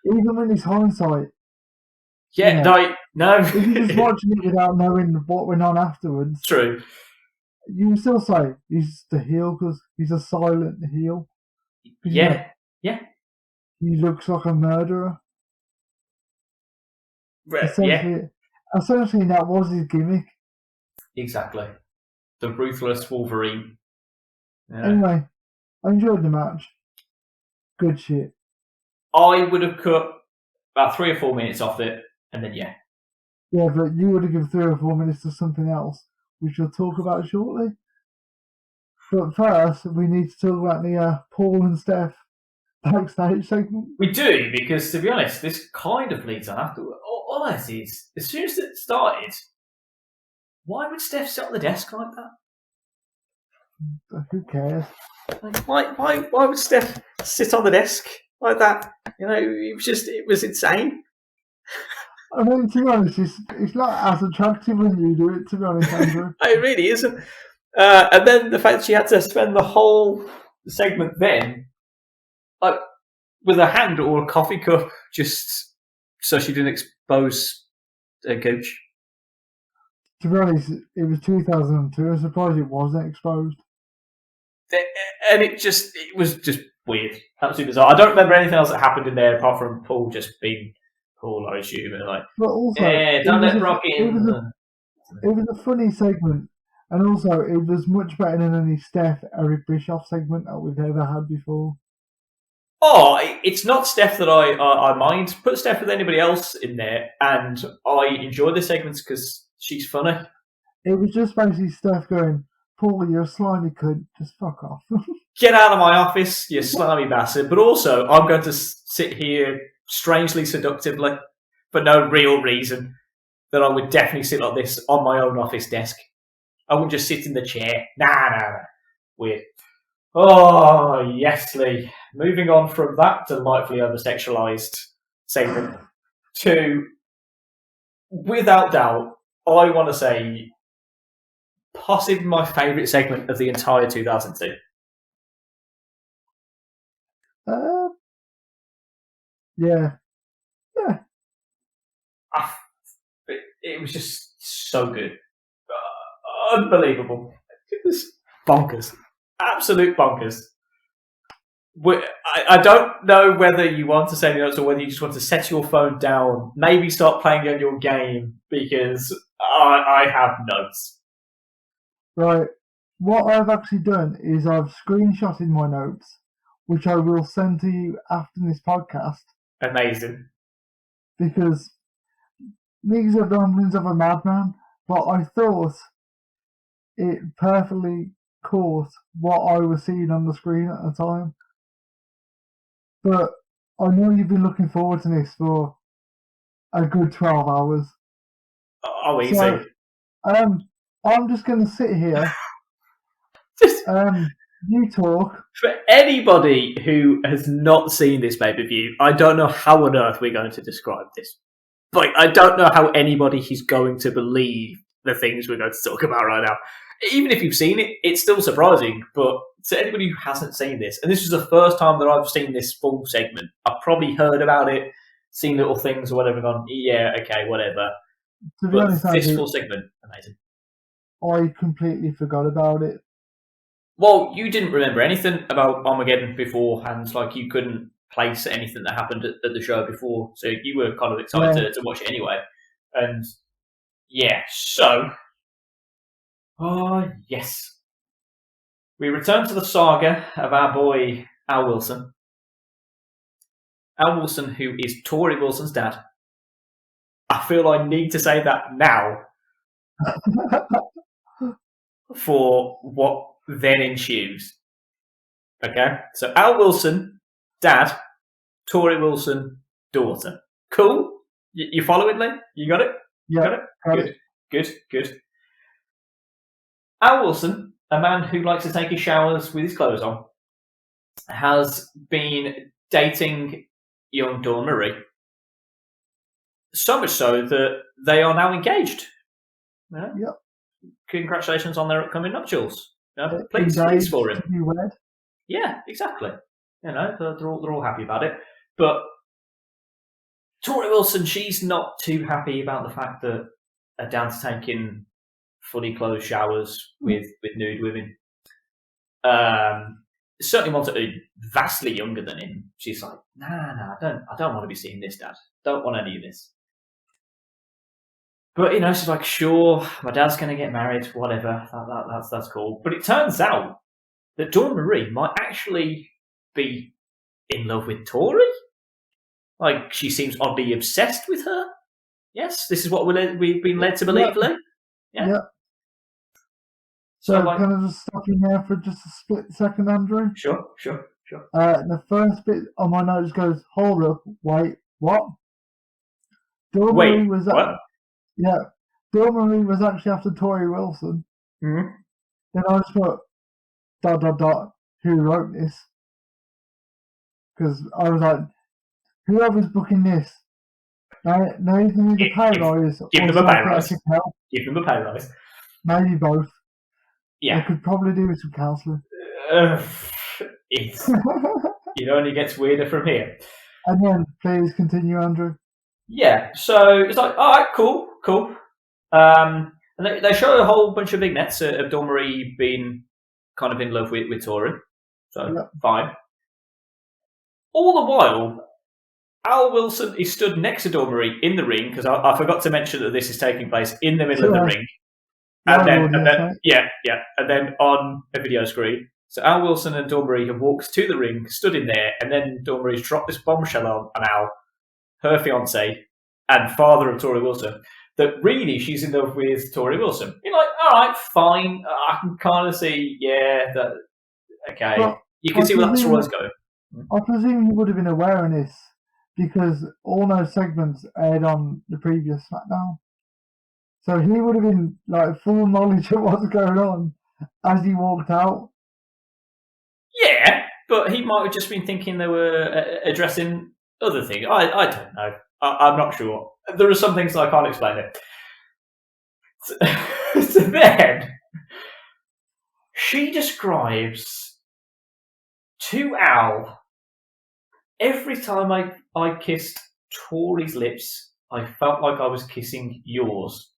Even in his hindsight. Yeah, no. If you're just watching it without knowing what went on afterwards. True. You still say he's the heel because he's a silent heel. Yeah. He looks like a murderer. Essentially, that was his gimmick. Exactly. The ruthless Wolverine. Yeah. Anyway, I enjoyed the match. Good shit. I would have cut about 3 or 4 minutes off it, and then Yeah, but you would have given 3 or 4 minutes to something else, which we'll talk about shortly. But first, we need to talk about the Paul and Steph backstage segment. We do, because to be honest, this kind of leads on afterward. All I see is, as soon as it started, why would Steph sit on the desk like that? Who cares? Like, why would Steph sit on the desk like that? It was insane. I mean, to be honest, it's not as attractive when you do it, to be honest, Andrew. It really isn't. And then the fact that she had to spend the whole segment then, like, with a hand or a coffee cup, just so she didn't expose her gooch. To be honest, it was 2002. I'm surprised it wasn't exposed. And it was just weird. Absolutely bizarre. I don't remember anything else that happened in there apart from Paul just being Paul, I assume. And but also, don't let Rock in. It was a funny segment. And also, it was much better than any Steph Eric Bischoff segment that we've ever had before. Oh, it's not Steph that I mind. Put Steph with anybody else in there, and I enjoy the segments because she's funny. It was just basically Steph going, Paul, you're a slimy cunt. Just fuck off. Get out of my office, you slimy bastard. But also, I'm going to sit here strangely seductively for no real reason that I would definitely sit like this on my own office desk. I wouldn't just sit in the chair. Nah. Weird. Oh, yes, Lee. Moving on from that delightfully over-sexualised segment to, without doubt, I want to say, possibly my favourite segment of the entire 2002. Yeah. It was just so good. Unbelievable. It was bonkers. Absolute bonkers. I don't know whether you want to say anything else or whether you just want to set your phone down, maybe start playing on your game, because I have notes. Right. What I've actually done is I've screenshotted my notes, which I will send to you after this podcast. Amazing. Because these are ramblings of a madman, but I thought it perfectly caught what I was seeing on the screen at the time. But I know you've been looking forward to this for a good 12 hours. Oh, easy. So, I'm just going to sit here. You talk. For anybody who has not seen this pay-per-view, I don't know how on earth we're going to describe this. Like, I don't know how anybody is going to believe the things we're going to talk about right now. Even if you've seen it, it's still surprising. But to anybody who hasn't seen this, and this is the first time that I've seen this full segment, I've probably heard about it, seen little things or whatever, gone, yeah, okay, whatever. To be honest, this full segment, amazing. I completely forgot about it. Well, you didn't remember anything about Armageddon beforehand, like you couldn't place anything that happened at the show before, so you were kind of excited to watch it anyway. And yeah, so, yes. we return to the saga of our boy Al Wilson. Al Wilson, who is Tori Wilson's dad. I feel I need to say that now for what then ensues. Okay? So Al Wilson, dad, Tori Wilson, daughter. Cool? You following, Lee? You got it? Yeah. Got it? Good. Al Wilson, a man who likes to take his showers with his clothes on, has been dating young Dawn Marie. So much so that they are now engaged. Yeah? Yep. Congratulations on their upcoming nuptials. Please for him. Yeah, exactly. They're all happy about it. But Tori Wilson, she's not too happy about the fact that her dad's taking fully clothed showers with nude women. Certainly wants to vastly younger than him. She's like, nah, I don't want to be seeing this, Dad. Don't want any of this. But she's like, sure, my dad's going to get married, whatever. That's cool. But it turns out that Dawn Marie might actually be in love with Tori. Like, she seems oddly obsessed with her. Yes, this is what we've been led to believe, Lee. Yeah. So can I just stop you now for just a split second, Andrew? Sure. The first bit on my notes goes, hold up, wait, what? Dawn Marie was what? Yeah, Dawn Marie was actually after Tori Wilson. Mm-hmm. Then I just put ... who wrote this? Because I was like, whoever's booking this, now you need a pay rise. Give them a pay rise. Give them a pay rise. Maybe both. Yeah. I could probably do with some counselling. It only gets weirder from here. And then, please continue, Andrew. Yeah, so it's like, all right, cool. And they show a whole bunch of vignettes of Dawn Marie being kind of in love with Tori. So, fine. All the while, Al Wilson is stood next to Dawn Marie in the ring, because I forgot to mention that this is taking place in the middle of the ring. And then on a video screen. So Al Wilson and Dawn Marie have walked to the ring, stood in there, and then Dawn Marie's dropped this bombshell on Al, her fiancé, and father of Tori Wilson, that really she's in love with Tori Wilson. You're like, all right, fine. I can kind of see, okay. But you can see where that story's going. I presume he would have been aware of this, because all those segments aired on the previous SmackDown. So he would have been like full knowledge of what's going on as he walked out. Yeah, but he might have just been thinking they were addressing other things. I don't know. I'm not sure. There are some things that I can't explain it. So then, she describes to Al, every time I kissed Tori's lips, I felt like I was kissing yours.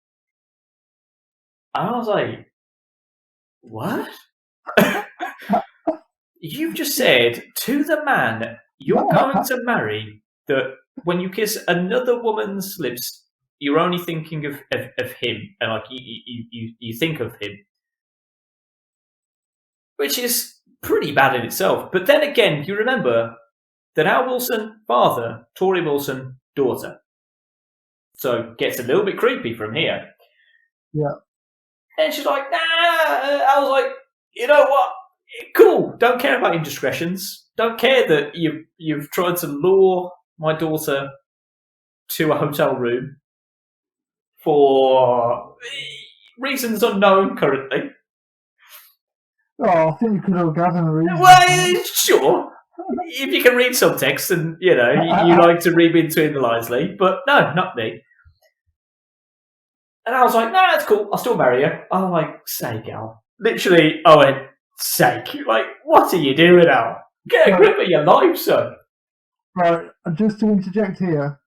And I was like, what? You've just said to the man you're going to marry that when you kiss another woman's lips, you're only thinking of him, and like you think of him, which is pretty bad in itself. But then again, you remember that Al Wilson, father, Tori Wilson, daughter. So it gets a little bit creepy from here. Yeah. And she's like, nah. I was like, you know what? Cool. Don't care about indiscretions. Don't care that you've tried to lure my daughter to a hotel room for reasons unknown currently. Oh, I think you could have gathered a reason. Well, sure. If you can read subtext and, you like to read between the lines, Lee. But no, not me. And I was like, nah, it's cool. I'll still marry you. I'm like, sake, Al. Literally, I went, sake. Like, what are you doing, Al? Get a grip of your life, son. Right, just to interject here.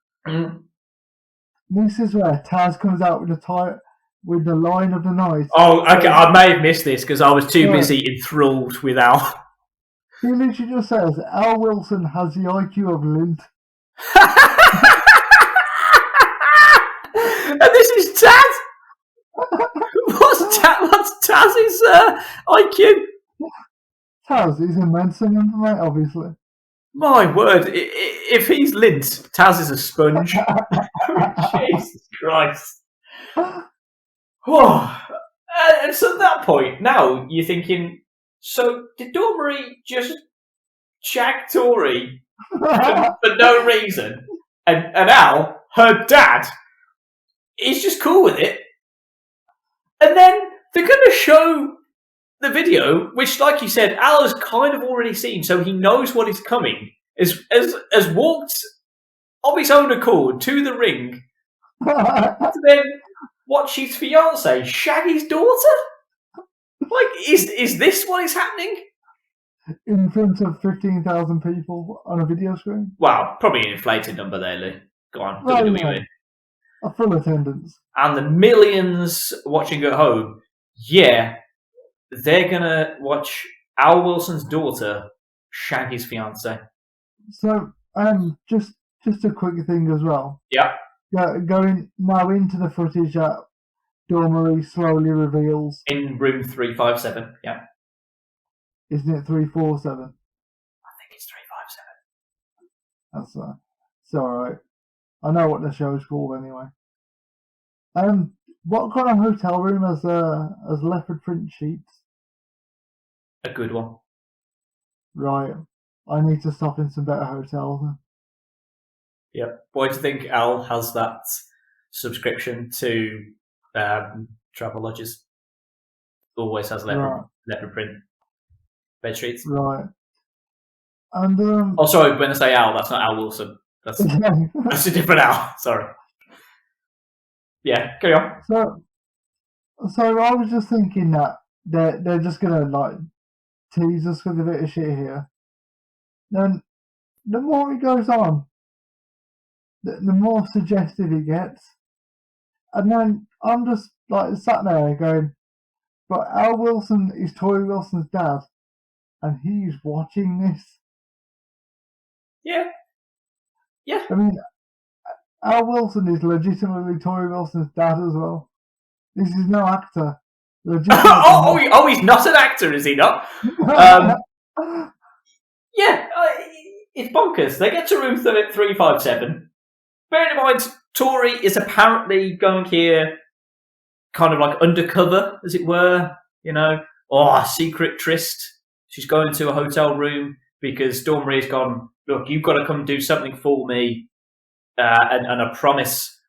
This is where Taz comes out with the line of the night. Oh, okay. I may have missed this because I was too busy enthralled with Al. He literally just says, Al Wilson has the IQ of lint. And this is Taz? What's Taz's IQ? Taz is immense in him, mate, obviously. My word, if he's lint, Taz is a sponge. Jesus Christ. Oh. And so at that point, now you're thinking, so did Dormery just shag Tori for no reason? And Al, her dad, is just cool with it. And then they're going to show the video, which, like you said, Al has kind of already seen, so he knows what is coming, has walked of his own accord to the ring to then watch his fiancée shag his daughter? Like, is this what is happening? In front of 15,000 people on a video screen? Wow, probably an inflated number there, Lou. Go on, WWE. A full attendance. And the millions watching at home, yeah, they're going to watch Al Wilson's daughter shag his fiancée. So, just a quick thing as well. Yeah. Going now into the footage that Dormery slowly reveals. In room 357, yeah. Isn't it 347? I think it's 357. That's it's alright. I know what the show's called anyway. What kind of hotel room has leopard print sheets? A good one. Right. I need to stop in some better hotels then. Yeah. Why do you think Al has that subscription to travel lodges? Always has leopard print bed sheets. Right. And oh, sorry. When I say Al, that's not Al Wilson. That's that's a different Al. Sorry. Yeah, carry on. So I was just thinking that they're just gonna like tease us with a bit of shit here. Then the more it goes on, the more suggestive it gets. And then I'm just like sat there going, but Al Wilson is Tori Wilson's dad, and he's watching this. Yeah. Yeah. I mean, Al Wilson is legitimately Tori Wilson's dad as well. This is no actor. He's not an actor, is he not? Yeah, it's bonkers. They get to room 357. Bearing in mind, Tori is apparently going here kind of like undercover, as it were, you know, or a secret tryst. She's going to a hotel room because Dormery has gone, look, you've got to come do something for me, and I promise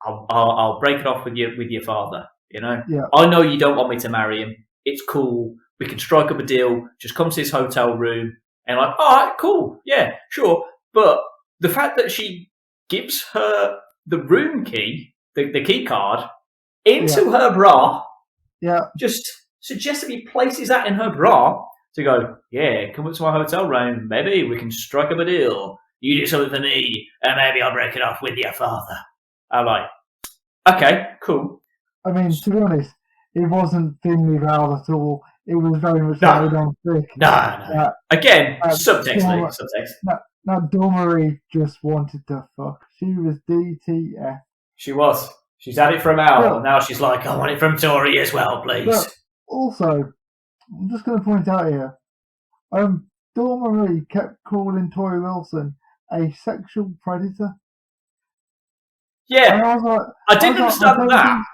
I'll break it off with your father, you know. Yeah. I know you don't want me to marry him. It's cool. We can strike up a deal. Just come to his hotel room. And like, all right, cool. Yeah, sure. But the fact that she gives her the room key, the key card, into her bra, just suggestively places that in her bra to go, yeah, come up to my hotel room, baby. We can strike up a deal. You do something for me, and maybe I'll break it off with your father. I'm like, okay, cool. I mean, to be honest, it wasn't thinly veiled at all. It was very much laid on thick. No. Again, subtext. Now, Dormery just wanted to fuck. She was DTF. She was. She's had it from Al, and now she's like, I want it from Tori as well, please. But also, I'm just going to point out here, Dormery kept calling Tori Wilson a sexual predator. Yeah, I didn't understand that.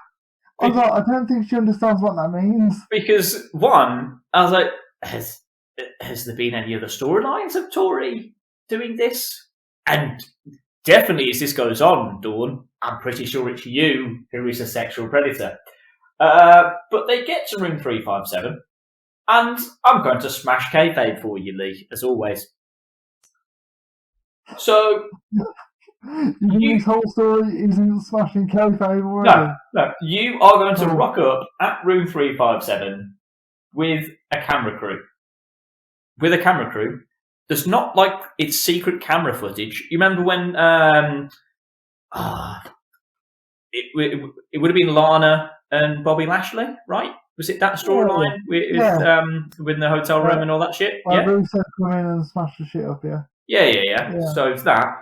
I don't think she understands what that means. Because, one, I was like, has there been any other storylines of Tori doing this? And definitely as this goes on, Dawn, I'm pretty sure it's you who is a sexual predator. But they get to room 357, and I'm going to smash kayfabe for you, Lee, as always. So... This whole story isn't smashing kayfabe already. No. You are going to rock up at room 357 with a camera crew. With a camera crew. There's not like it's secret camera footage. You remember when it would have been Lana and Bobby Lashley, right? Was it that storyline with the hotel room and all that shit? Bruce said come in and smash the shit up, Yeah. So it's that.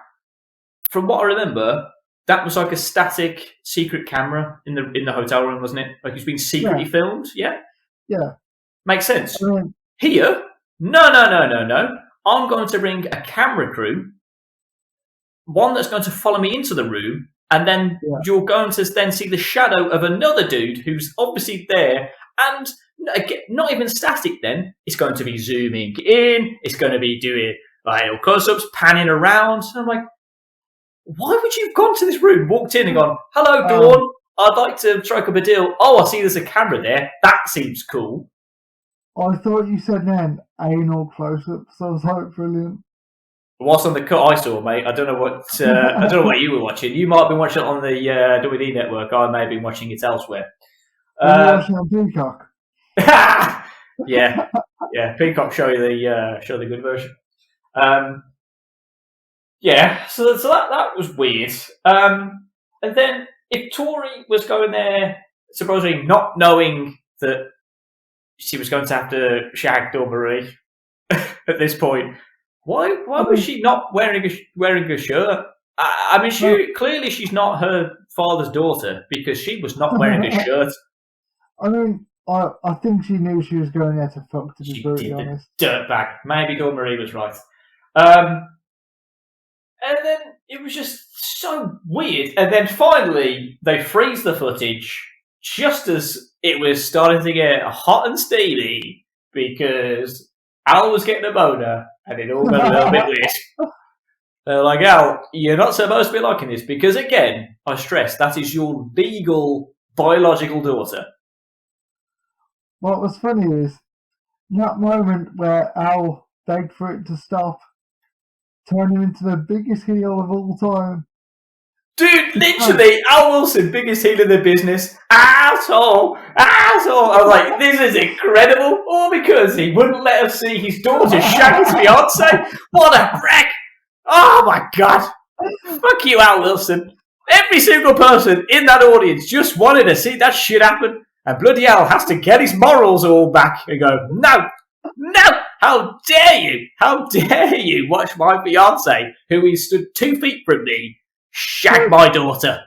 From what I remember, that was like a static secret camera in the hotel room, wasn't it? Like it's been secretly filmed, yeah? Yeah. Makes sense. Here, No. I'm going to bring a camera crew, one that's going to follow me into the room, and then you're going to then see the shadow of another dude who's obviously there, and not even static then. It's going to be zooming in, it's going to be doing like close-ups, panning around. And I'm like, why would you have gone to this room, walked in and gone, hello, Dawn, I'd like to strike up a deal. Oh, I see there's a camera there. That seems cool. I thought you said then anal close-ups. I was like, brilliant. What's on the cut I saw, mate? I don't know what you were watching. You might have been watching it on the WWE network. I may have been watching it elsewhere. Were you watching on Peacock? yeah. Peacock show you the good version. So that was weird. And then if Tori was going there, supposedly not knowing that she was going to have to shag Dawn Marie at this point, why was she not wearing a shirt? I mean, clearly she's not her father's daughter because she was not wearing a shirt. I mean, I think she knew she was going there to fuck, to be brutally honest. Dirtbag. Maybe Dawn Marie was right. And then it was just so weird. And then finally, they freeze the footage just as it was starting to get hot and steamy because Al was getting a boner and it all got a little bit weird. They're like, Al, you're not supposed to be liking this because, again, I stress, that is your legal, biological daughter. What was funny is that moment where Al begged for it to stop, turned him into the biggest heel of all time. Dude, literally, Al Wilson, biggest heel in the business. Asshole. I was like, this is incredible. All because he wouldn't let us see his daughter shag his fiance. What a wreck. Oh my God. Fuck you, Al Wilson. Every single person in that audience just wanted to see that shit happen. And bloody Al has to get his morals all back and go, no, how dare you watch my fiance, who is stood 2 feet from me, shag my daughter.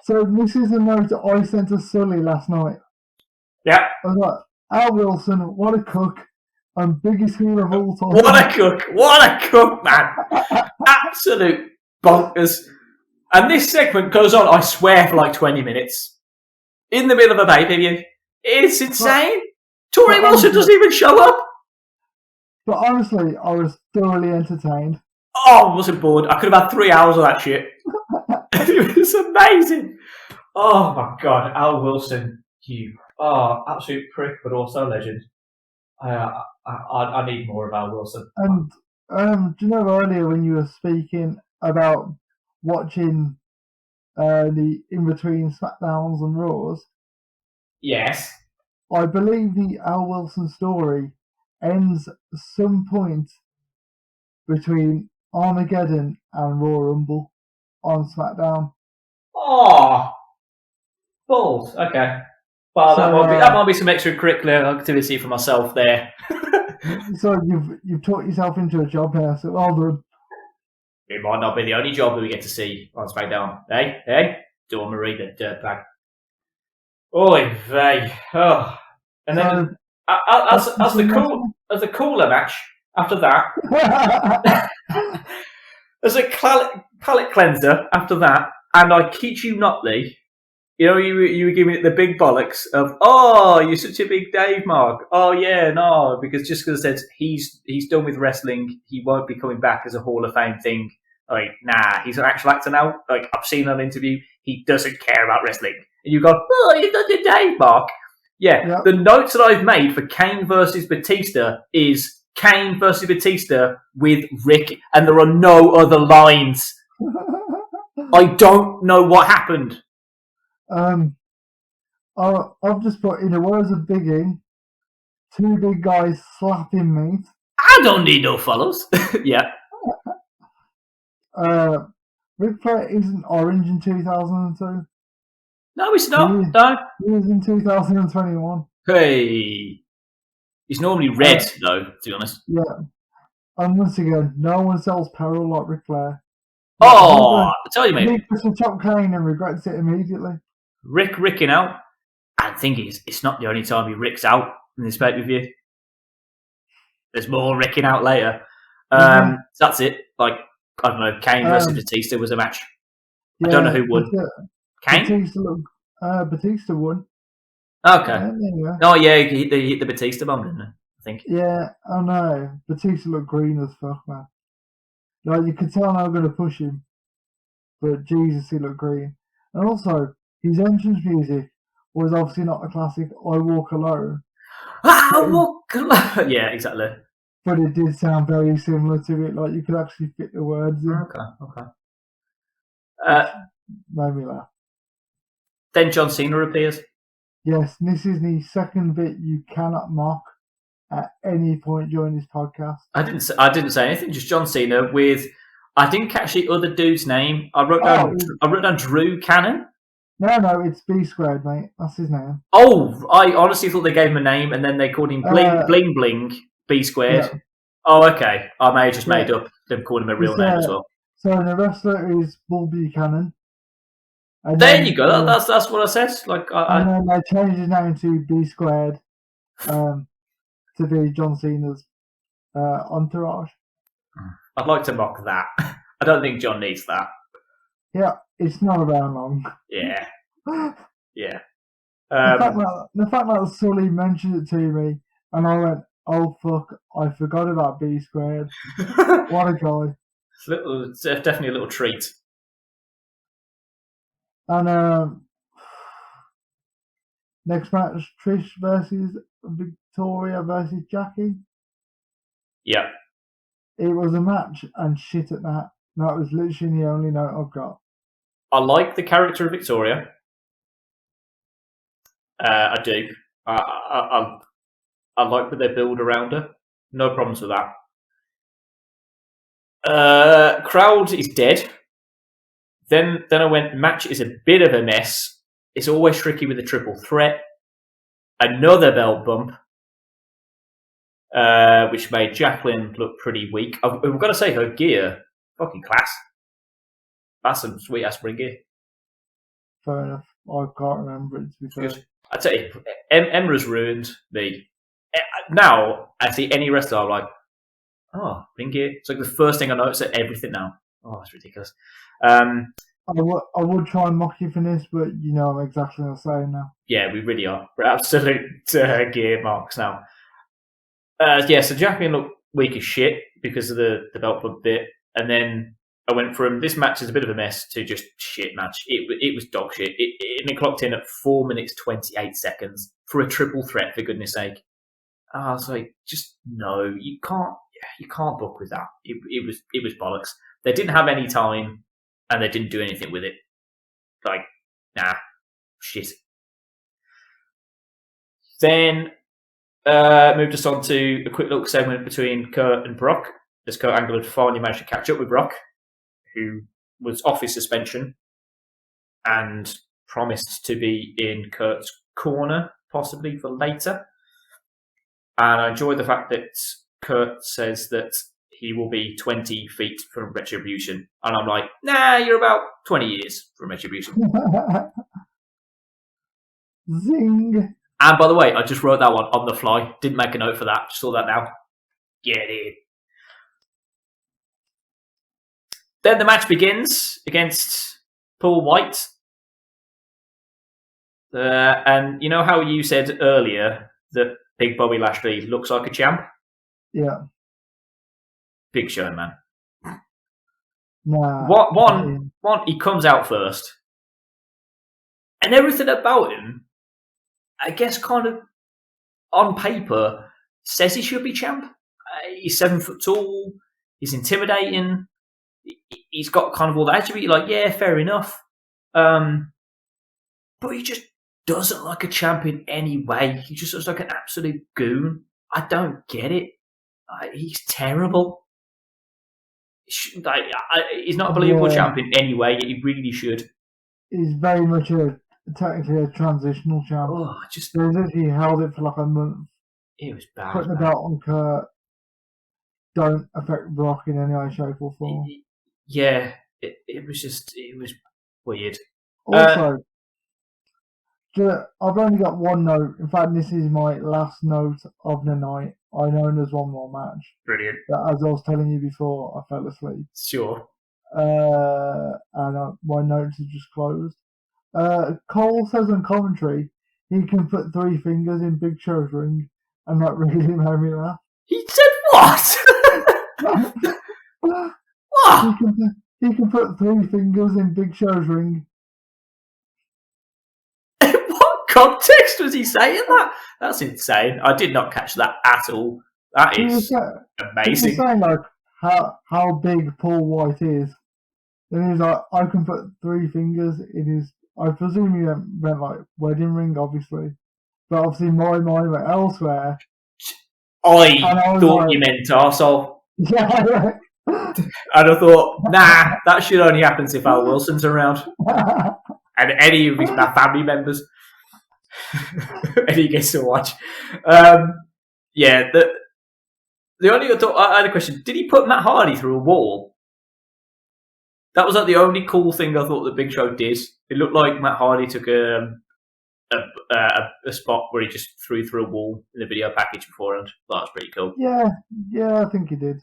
So this is a note I sent to Sully last night. Yeah. I was like, Al Wilson, what a cook, and biggest heel of all time. What a cook, man. Absolute bonkers. And this segment goes on, I swear, for like 20 minutes. In the middle of a pay-per-view. It's insane. Tori Wilson doesn't even show up. But honestly, I was thoroughly entertained. Oh, I wasn't bored. I could have had 3 hours of that shit. It was amazing. Oh my God, Al Wilson, you are absolute prick, but also a legend. I need more of Al Wilson. And do you know earlier when you were speaking about watching the in-between SmackDowns and Raws? Yes. I believe the Al Wilson story ends some point between Armageddon and Raw Rumble on SmackDown. Oh, balls. Okay. Well, that might be some extracurricular activity for myself there. So you've taught yourself into a job here, so well done. It might not be the only job that we get to see on SmackDown. Hey, Dawn Marie, the dirtbag. Oy vey. Oh. And then as the cooler match after that, as a palate cleanser after that, and I kid you not, Lee, you know, you were giving it the big bollocks of, oh, you're such a big Dave, Mark. Oh yeah, no, because it says he's done with wrestling, he won't be coming back as a Hall of Fame thing. Like, nah, he's an actual actor now. Like, I've seen on an interview, he doesn't care about wrestling. And you go, oh, you've done your Dave, Mark. Yeah, yep. The notes that I've made for Kane versus Batista is Kane versus Batista with Rick, and there are no other lines. I don't know what happened. I've just put, in the words of Biggie, 2 big guys slapping meat. I don't need no fellows. Yeah. Ric Flair isn't orange in 2002. No, it's not. No. He was in 2021. Hey. He's normally red, though, to be honest. Yeah. And once again, no one sells peril like Ric Flair. Oh, I tell you, mate. He puts a top Kane and regrets it immediately. Ricking out. And the thing is, it's not the only time he ricks out in this pay-per-view. There's more wrecking out later. So that's it. Like, I don't know, Kane versus Batista was a match. I don't know who won. Kane? Batista won. Okay. Oh, yeah, he hit the Batista bomb, didn't he? I think. Yeah, I know. Batista looked green as fuck, man. Like, you could tell they were going to push him. But Jesus, he looked green. And also, his entrance music was obviously not the classic I Walk Alone. I walk alone. Yeah, exactly. But it did sound very similar to it. Like, you could actually fit the words in. Okay. Made me laugh. Then John Cena appears. Yes, this is the second bit you cannot mock at any point during this podcast. I didn't say anything. Just John Cena with. I didn't catch the other dude's name. I wrote down Drew Cannon. No, it's B Squared, mate. That's his name. Oh, I honestly thought they gave him a name and then they called him Bling Bling B Squared. Yeah. Oh, okay. I may have just made up them calling him a real name as well. So the wrestler is Bull Buchanan. And there you go. That's what I said. And then they changed his name to B Squared to be John Cena's entourage. I'd like to mock that. I don't think John needs that. Yeah, it's not around long. Yeah. Yeah. The fact that Sully mentioned it to me, and I went, "Oh fuck, I forgot about B Squared." What a guy! It's definitely a little treat. And next match, Trish versus Victoria versus Jackie. Yeah. It was a match, and shit at that. That was literally the only note I've got. I like the character of Victoria. I do. I like that they build around her. No problems with that. Crowd is dead. Then I went, match is a bit of a mess. It's always tricky with a triple threat. Another belt bump, which made Jacqueline look pretty weak. I've got to say, her gear, fucking class. That's some sweet ass ring gear. Fair enough. I can't remember it, to be fair. I tell you, Emra's ruined me. Now, I see any wrestler, I'm like, oh, ring gear. It's like the first thing I notice at everything now. Oh, that's ridiculous. I would try and mock you for this, but you know I'm exactly the same now. Yeah, we really are. We're absolute gear marks now. So Jacqueline looked weak as shit because of the belt bump bit. And then I went from this match is a bit of a mess to just shit match. It was dog shit. It clocked in at 4 minutes 28 seconds for a triple threat, for goodness sake. I was like, just no, you can't book with that. It was bollocks. They didn't have any time, and they didn't do anything with it. Like, nah, shit. Then moved us on to a quick little segment between Kurt and Brock, as Kurt Angle had finally managed to catch up with Brock, who was off his suspension and promised to be in Kurt's corner, possibly for later. And I enjoy the fact that Kurt says that he will be 20 feet from Retribution. And I'm like, nah, you're about 20 years from Retribution. Zing. And by the way, I just wrote that one on the fly. Didn't make a note for that. Just saw that now. Get in. Then the match begins against Paul White. And you know how you said earlier that Big Bobby Lashley looks like a champ? Yeah. Big Show, man. Nah. One, he comes out first. And everything about him, I guess, kind of on paper, says he should be champ. He's 7 foot tall. He's intimidating. He's got kind of all the attributes. You're like, yeah, fair enough. But he just doesn't like a champ in any way. He just looks like an absolute goon. I don't get it. He's terrible. He's not a believable champ in any way. He really should. He's very much technically a transitional champ. Oh, he held it for like a month. It was bad. Putting the belt on Kurt don't affect Brock in any way, shape or form. It was weird. Also, I've only got one note. In fact, this is my last note of the night. I know there's one more match. Brilliant. But as I was telling you before, I fell asleep. Sure. And my notes are just closed. Cole says on commentary he can put 3 fingers in Big Show's ring, and that really made me laugh. He said what? What? He can put 3 fingers in Big Show's ring. In what context was he saying that? That's insane. I did not catch that at all. That is amazing. He was saying like how big Paul White is. And he's like, I can put 3 fingers in his. I presume he meant like wedding ring, obviously. But obviously my mind went elsewhere. I thought like, you meant arsehole. Yeah. And I thought, nah, that should only happen if Al Wilson's around. And any of his family members. And he gets to watch. Yeah, the only thought, I had a question. Did he put Matt Hardy through a wall? That was like the only cool thing I thought the Big Show did. It looked like Matt Hardy took a spot where he just threw through a wall in the video package beforehand. That was pretty cool. Yeah, I think he did.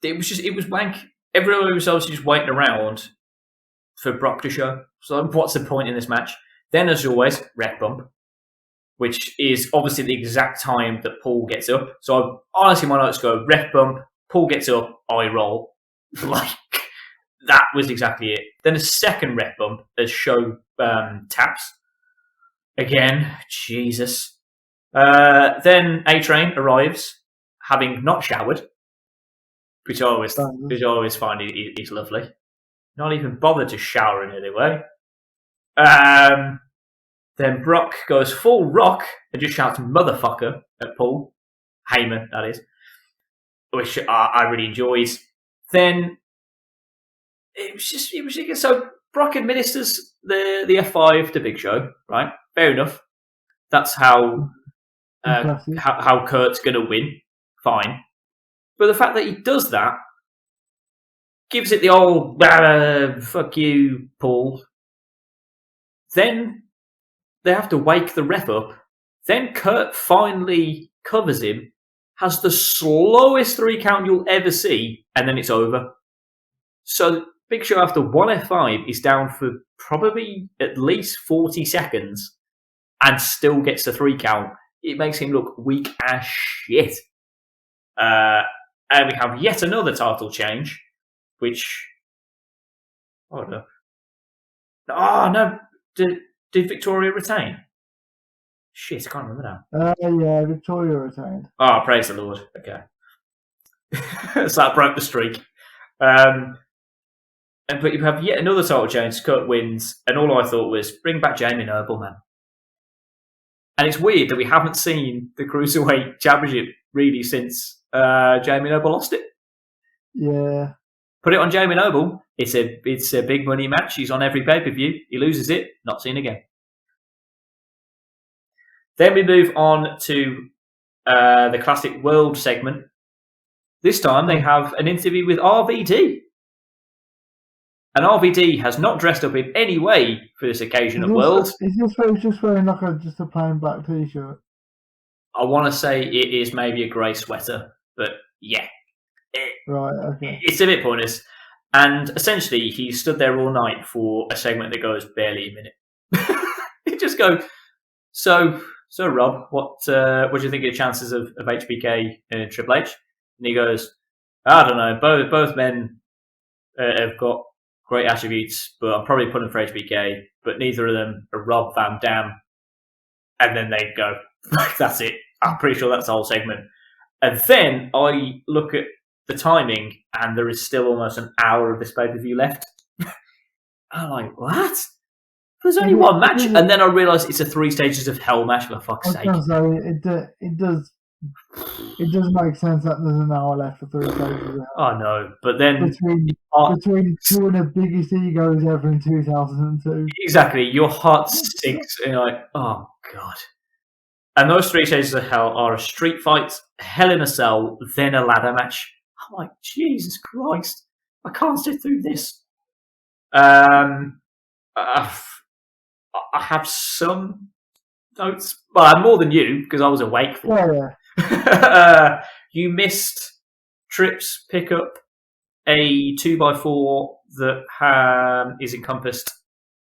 It was wank. Everyone was obviously just waiting around for Brock to show. So what's the point in this match? Then, as always, ref bump, which is obviously the exact time that Paul gets up. So honestly, my notes go ref bump, Paul gets up, eye roll. Like, that was exactly it. Then a second ref bump as Show taps. Again, Jesus. Then A-Train arrives, having not showered, which I always find is lovely. Not even bothered to shower in any way. Then Brock goes full rock and just shouts motherfucker at Paul. Heyman, that is. Which I really enjoyed. Then it was just so Brock administers the F5 to Big Show, right? Fair enough. That's how Kurt's gonna win. Fine. But the fact that he does that gives it the old fuck you, Paul. Then they have to wake the ref up. Then Kurt finally covers him, has the slowest 3 count you'll ever see, and then it's over. So Big Show after 1 F5 is down for probably at least 40 seconds and still gets the 3 count. It makes him look weak as shit. And we have yet another title change, which... Oh, no. Oh, no. Did Victoria retain? Shit, I can't remember now. Yeah, Victoria retained. Oh, praise the Lord. Okay. So that broke the streak. But you have yet another title change. Kurt wins, and all I thought was, bring back Jamie Noble, man. And it's weird that we haven't seen the Cruiserweight Championship really since Jamie Noble lost it. Yeah. Put it on Jamie Noble. It's a big money match. He's on every pay-per-view. He loses it, not seen again. Then we move on to the Classic World segment. This time they have an interview with RVD. And RVD has not dressed up in any way for this occasion at World. Is this where he's just wearing like just a plain black t-shirt? I want to say it is maybe a grey sweater, but yeah. Right, okay. It's a bit pointless. And essentially, he stood there all night for a segment that goes barely a minute. He just goes, So Rob, what do you think of the chances of HBK and Triple H? And he goes, I don't know. Both men have got great attributes, but I'm probably putting for HBK. But neither of them are Rob Van Dam. And then they go, that's it. I'm pretty sure that's the whole segment. And then I look at the timing, and there is still almost an hour of this pay-per-view left. I'm like, what? There's only one match, and then I realise it's a 3 stages of hell match. For fuck's sake! It does make sense that there's an hour left for 3 stages of hell. Oh no! But then between 2 of the biggest egos ever in 2002, exactly, your heart sinks, and you're like, oh god! And those 3 stages of hell are a street fight, Hell in a Cell, then a ladder match. I'm like, Jesus Christ! I can't sit through this. I I have some notes. Well, more than you, because I was awake for Yeah. You missed Trips pick up a 2x4 that is encompassed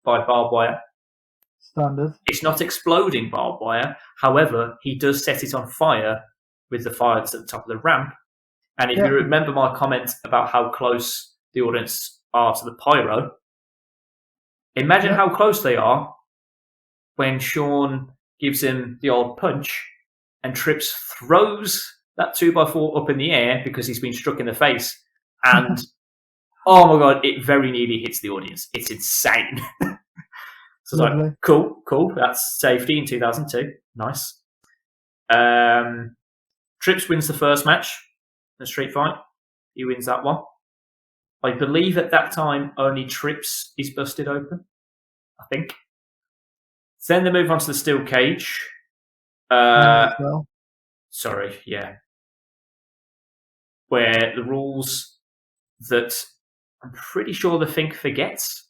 by barbed wire. Standard. It's not exploding barbed wire. However, he does set it on fire with the fire that's at the top of the ramp. And if you remember my comment about how close the audience are to the pyro, imagine how close they are when Sean gives him the old punch and Trips throws that 2x4 up in the air because he's been struck in the face. And, oh my God, it very nearly hits the audience. It's insane. So it's like, cool. That's safety in 2002. Nice. Trips wins the first match, the street fight. He wins that one. I believe at that time only Trips is busted open. I think. Then they move on to the steel cage. Sorry, yeah. Where the rules that I'm pretty sure the Fink forgets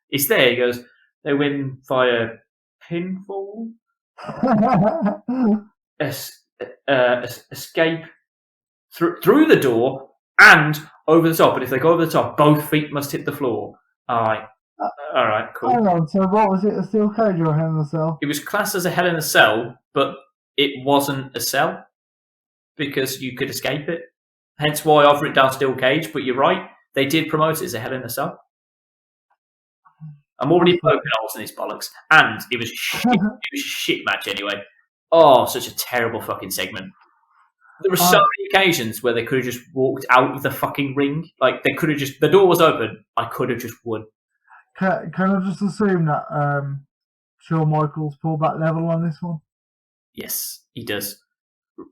is there. He goes, they win via pinfall, escape through the door and over the top. But if they go over the top, both feet must hit the floor. All right, cool. Hang on, so what was it, a steel cage or a Hell in a Cell? It was classed as a Hell in a Cell, but it wasn't a cell because you could escape it. Hence why I've written down steel cage, but you're right. They did promote it as a Hell in a Cell. I'm already poking holes in these bollocks. And it was shit. It was a shit match anyway. Oh, such a terrible fucking segment. There were so many occasions where they could have just walked out of the fucking ring. Like, they could have just... The door was open. I could have just won. Can I just assume that Shawn Michaels pulled back level on this one? Yes, he does.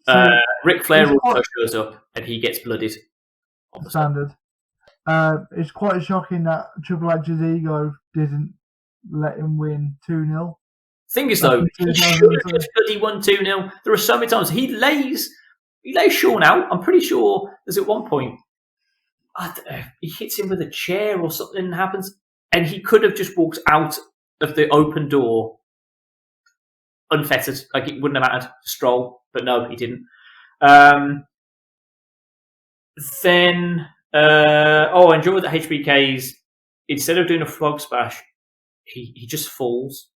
So, Ric Flair also shows up and he gets blooded. Standard. It's quite shocking that Triple H's ego didn't let him win 2-0. Thing is, though, he should have just bloody won 2-0. There are so many times he lays Shawn out. I'm pretty sure there's at one point he hits him with a chair or something happens, and he could have just walked out of the open door unfettered. Like, it wouldn't have mattered. Stroll, but no, he didn't. Then, I enjoyed that HBK's, instead of doing a frog splash, he just falls.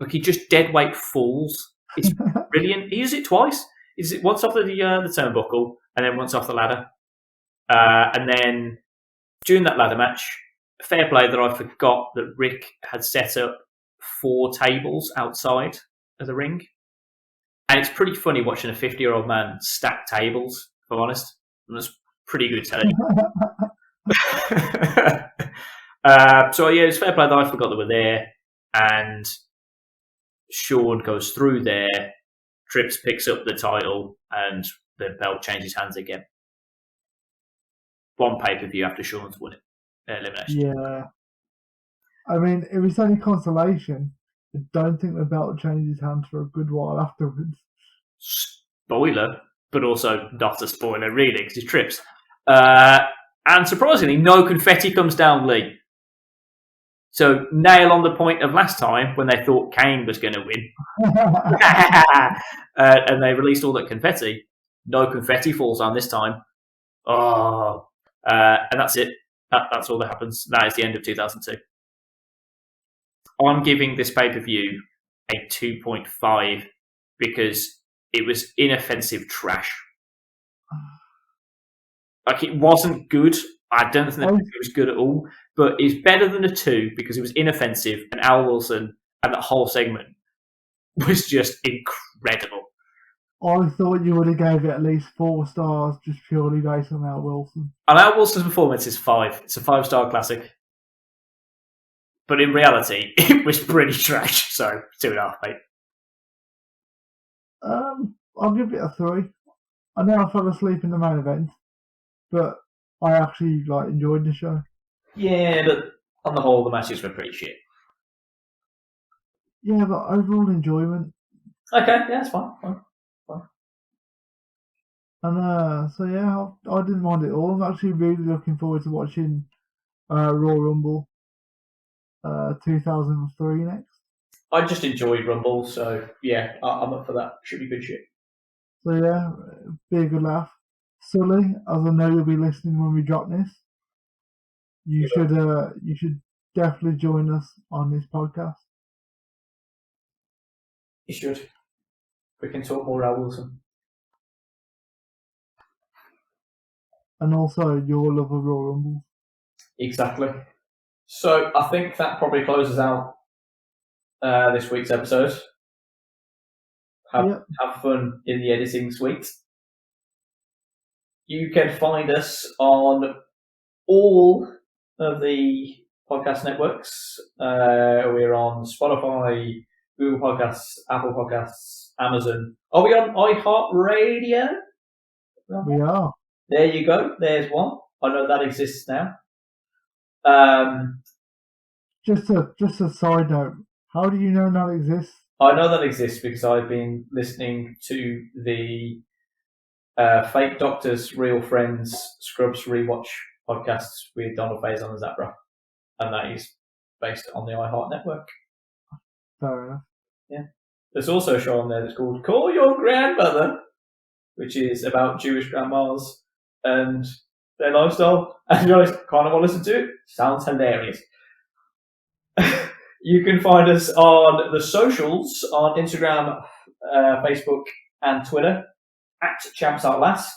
Like, he just dead weight falls. It's brilliant. He uses it twice. He uses it once off the turnbuckle and then once off the ladder. And then during that ladder match, fair play that I forgot that Rick had set up 4 tables outside of the ring. And it's pretty funny watching a 50-year-old man stack tables, if I'm honest. And that's pretty good telling. So yeah, it's fair play that I forgot that we're there. And Shawn goes through there. Trips picks up the title, and the belt changes hands again. One pay-per-view after Shawn's won it. Elimination. Yeah. I mean, if it's any consolation, I don't think the belt changes hands for a good while afterwards. Spoiler, but also not a spoiler, really, because it's Trips. And surprisingly, no confetti comes down Lee. So, nail on the point of last time when they thought Kane was going to win. And they released all that confetti. No confetti falls down this time. Oh. And that's it. That's all that happens. That is the end of 2002. I'm giving this pay-per-view a 2.5 because it was inoffensive trash. Like, it wasn't good. I don't think it was good at all, but it's better than a 2 because it was inoffensive, and Al Wilson and that whole segment was just incredible. I thought you would have gave it at least 4 stars just purely based on Al Wilson. And Al Wilson's performance is 5. It's a 5-star classic. But in reality, it was pretty trash, so 2.5, mate. I'll give it a 3. I know I fell asleep in the main event, but I actually enjoyed the show. Yeah, but on the whole, the matches were pretty shit. Yeah, but overall enjoyment. Okay, yeah, that's fine. And so yeah, I didn't mind it all. I'm actually really looking forward to watching Raw Rumble 2003 next. I just enjoyed Rumble, so yeah, I'm up for that. Should be good shit. So yeah, be a good laugh. Sully, as I know you'll be listening when we drop this, you should definitely join us on this podcast. You should. We can talk more about Wilson. And also your love of Royal Rumble. Exactly. So I think that probably closes out this week's episode. Have fun in the editing suite. You can find us on all of the podcast networks. We're on Spotify, Google Podcasts, Apple Podcasts, Amazon. Are we on iHeartRadio? We are. There you go. There's one. I know that exists now. Just a side note. How do you know that exists? I know that exists because I've been listening to the Fake Doctors, Real Friends, Scrubs Rewatch podcasts with Donald Faison and Zabra, and that is based on the iHeart network. Fair enough. Yeah. There's also a show on there that's called Call Your Grandmother, which is about Jewish grandmas and their lifestyle. And to be honest, kind of want to listen to it. Sounds hilarious. You can find us on the socials on Instagram, Facebook, and Twitter at Champs At Last.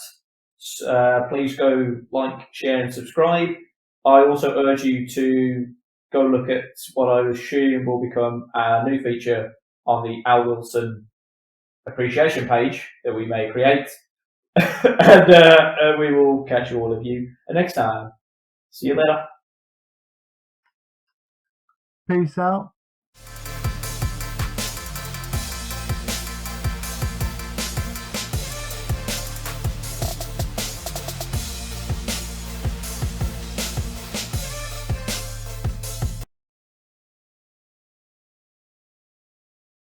Please go like, share, and subscribe. I also urge you to go look at what I assume will become a new feature on the Al Wilson appreciation page that we may create. And we will catch all of you next time. See you later. Peace out.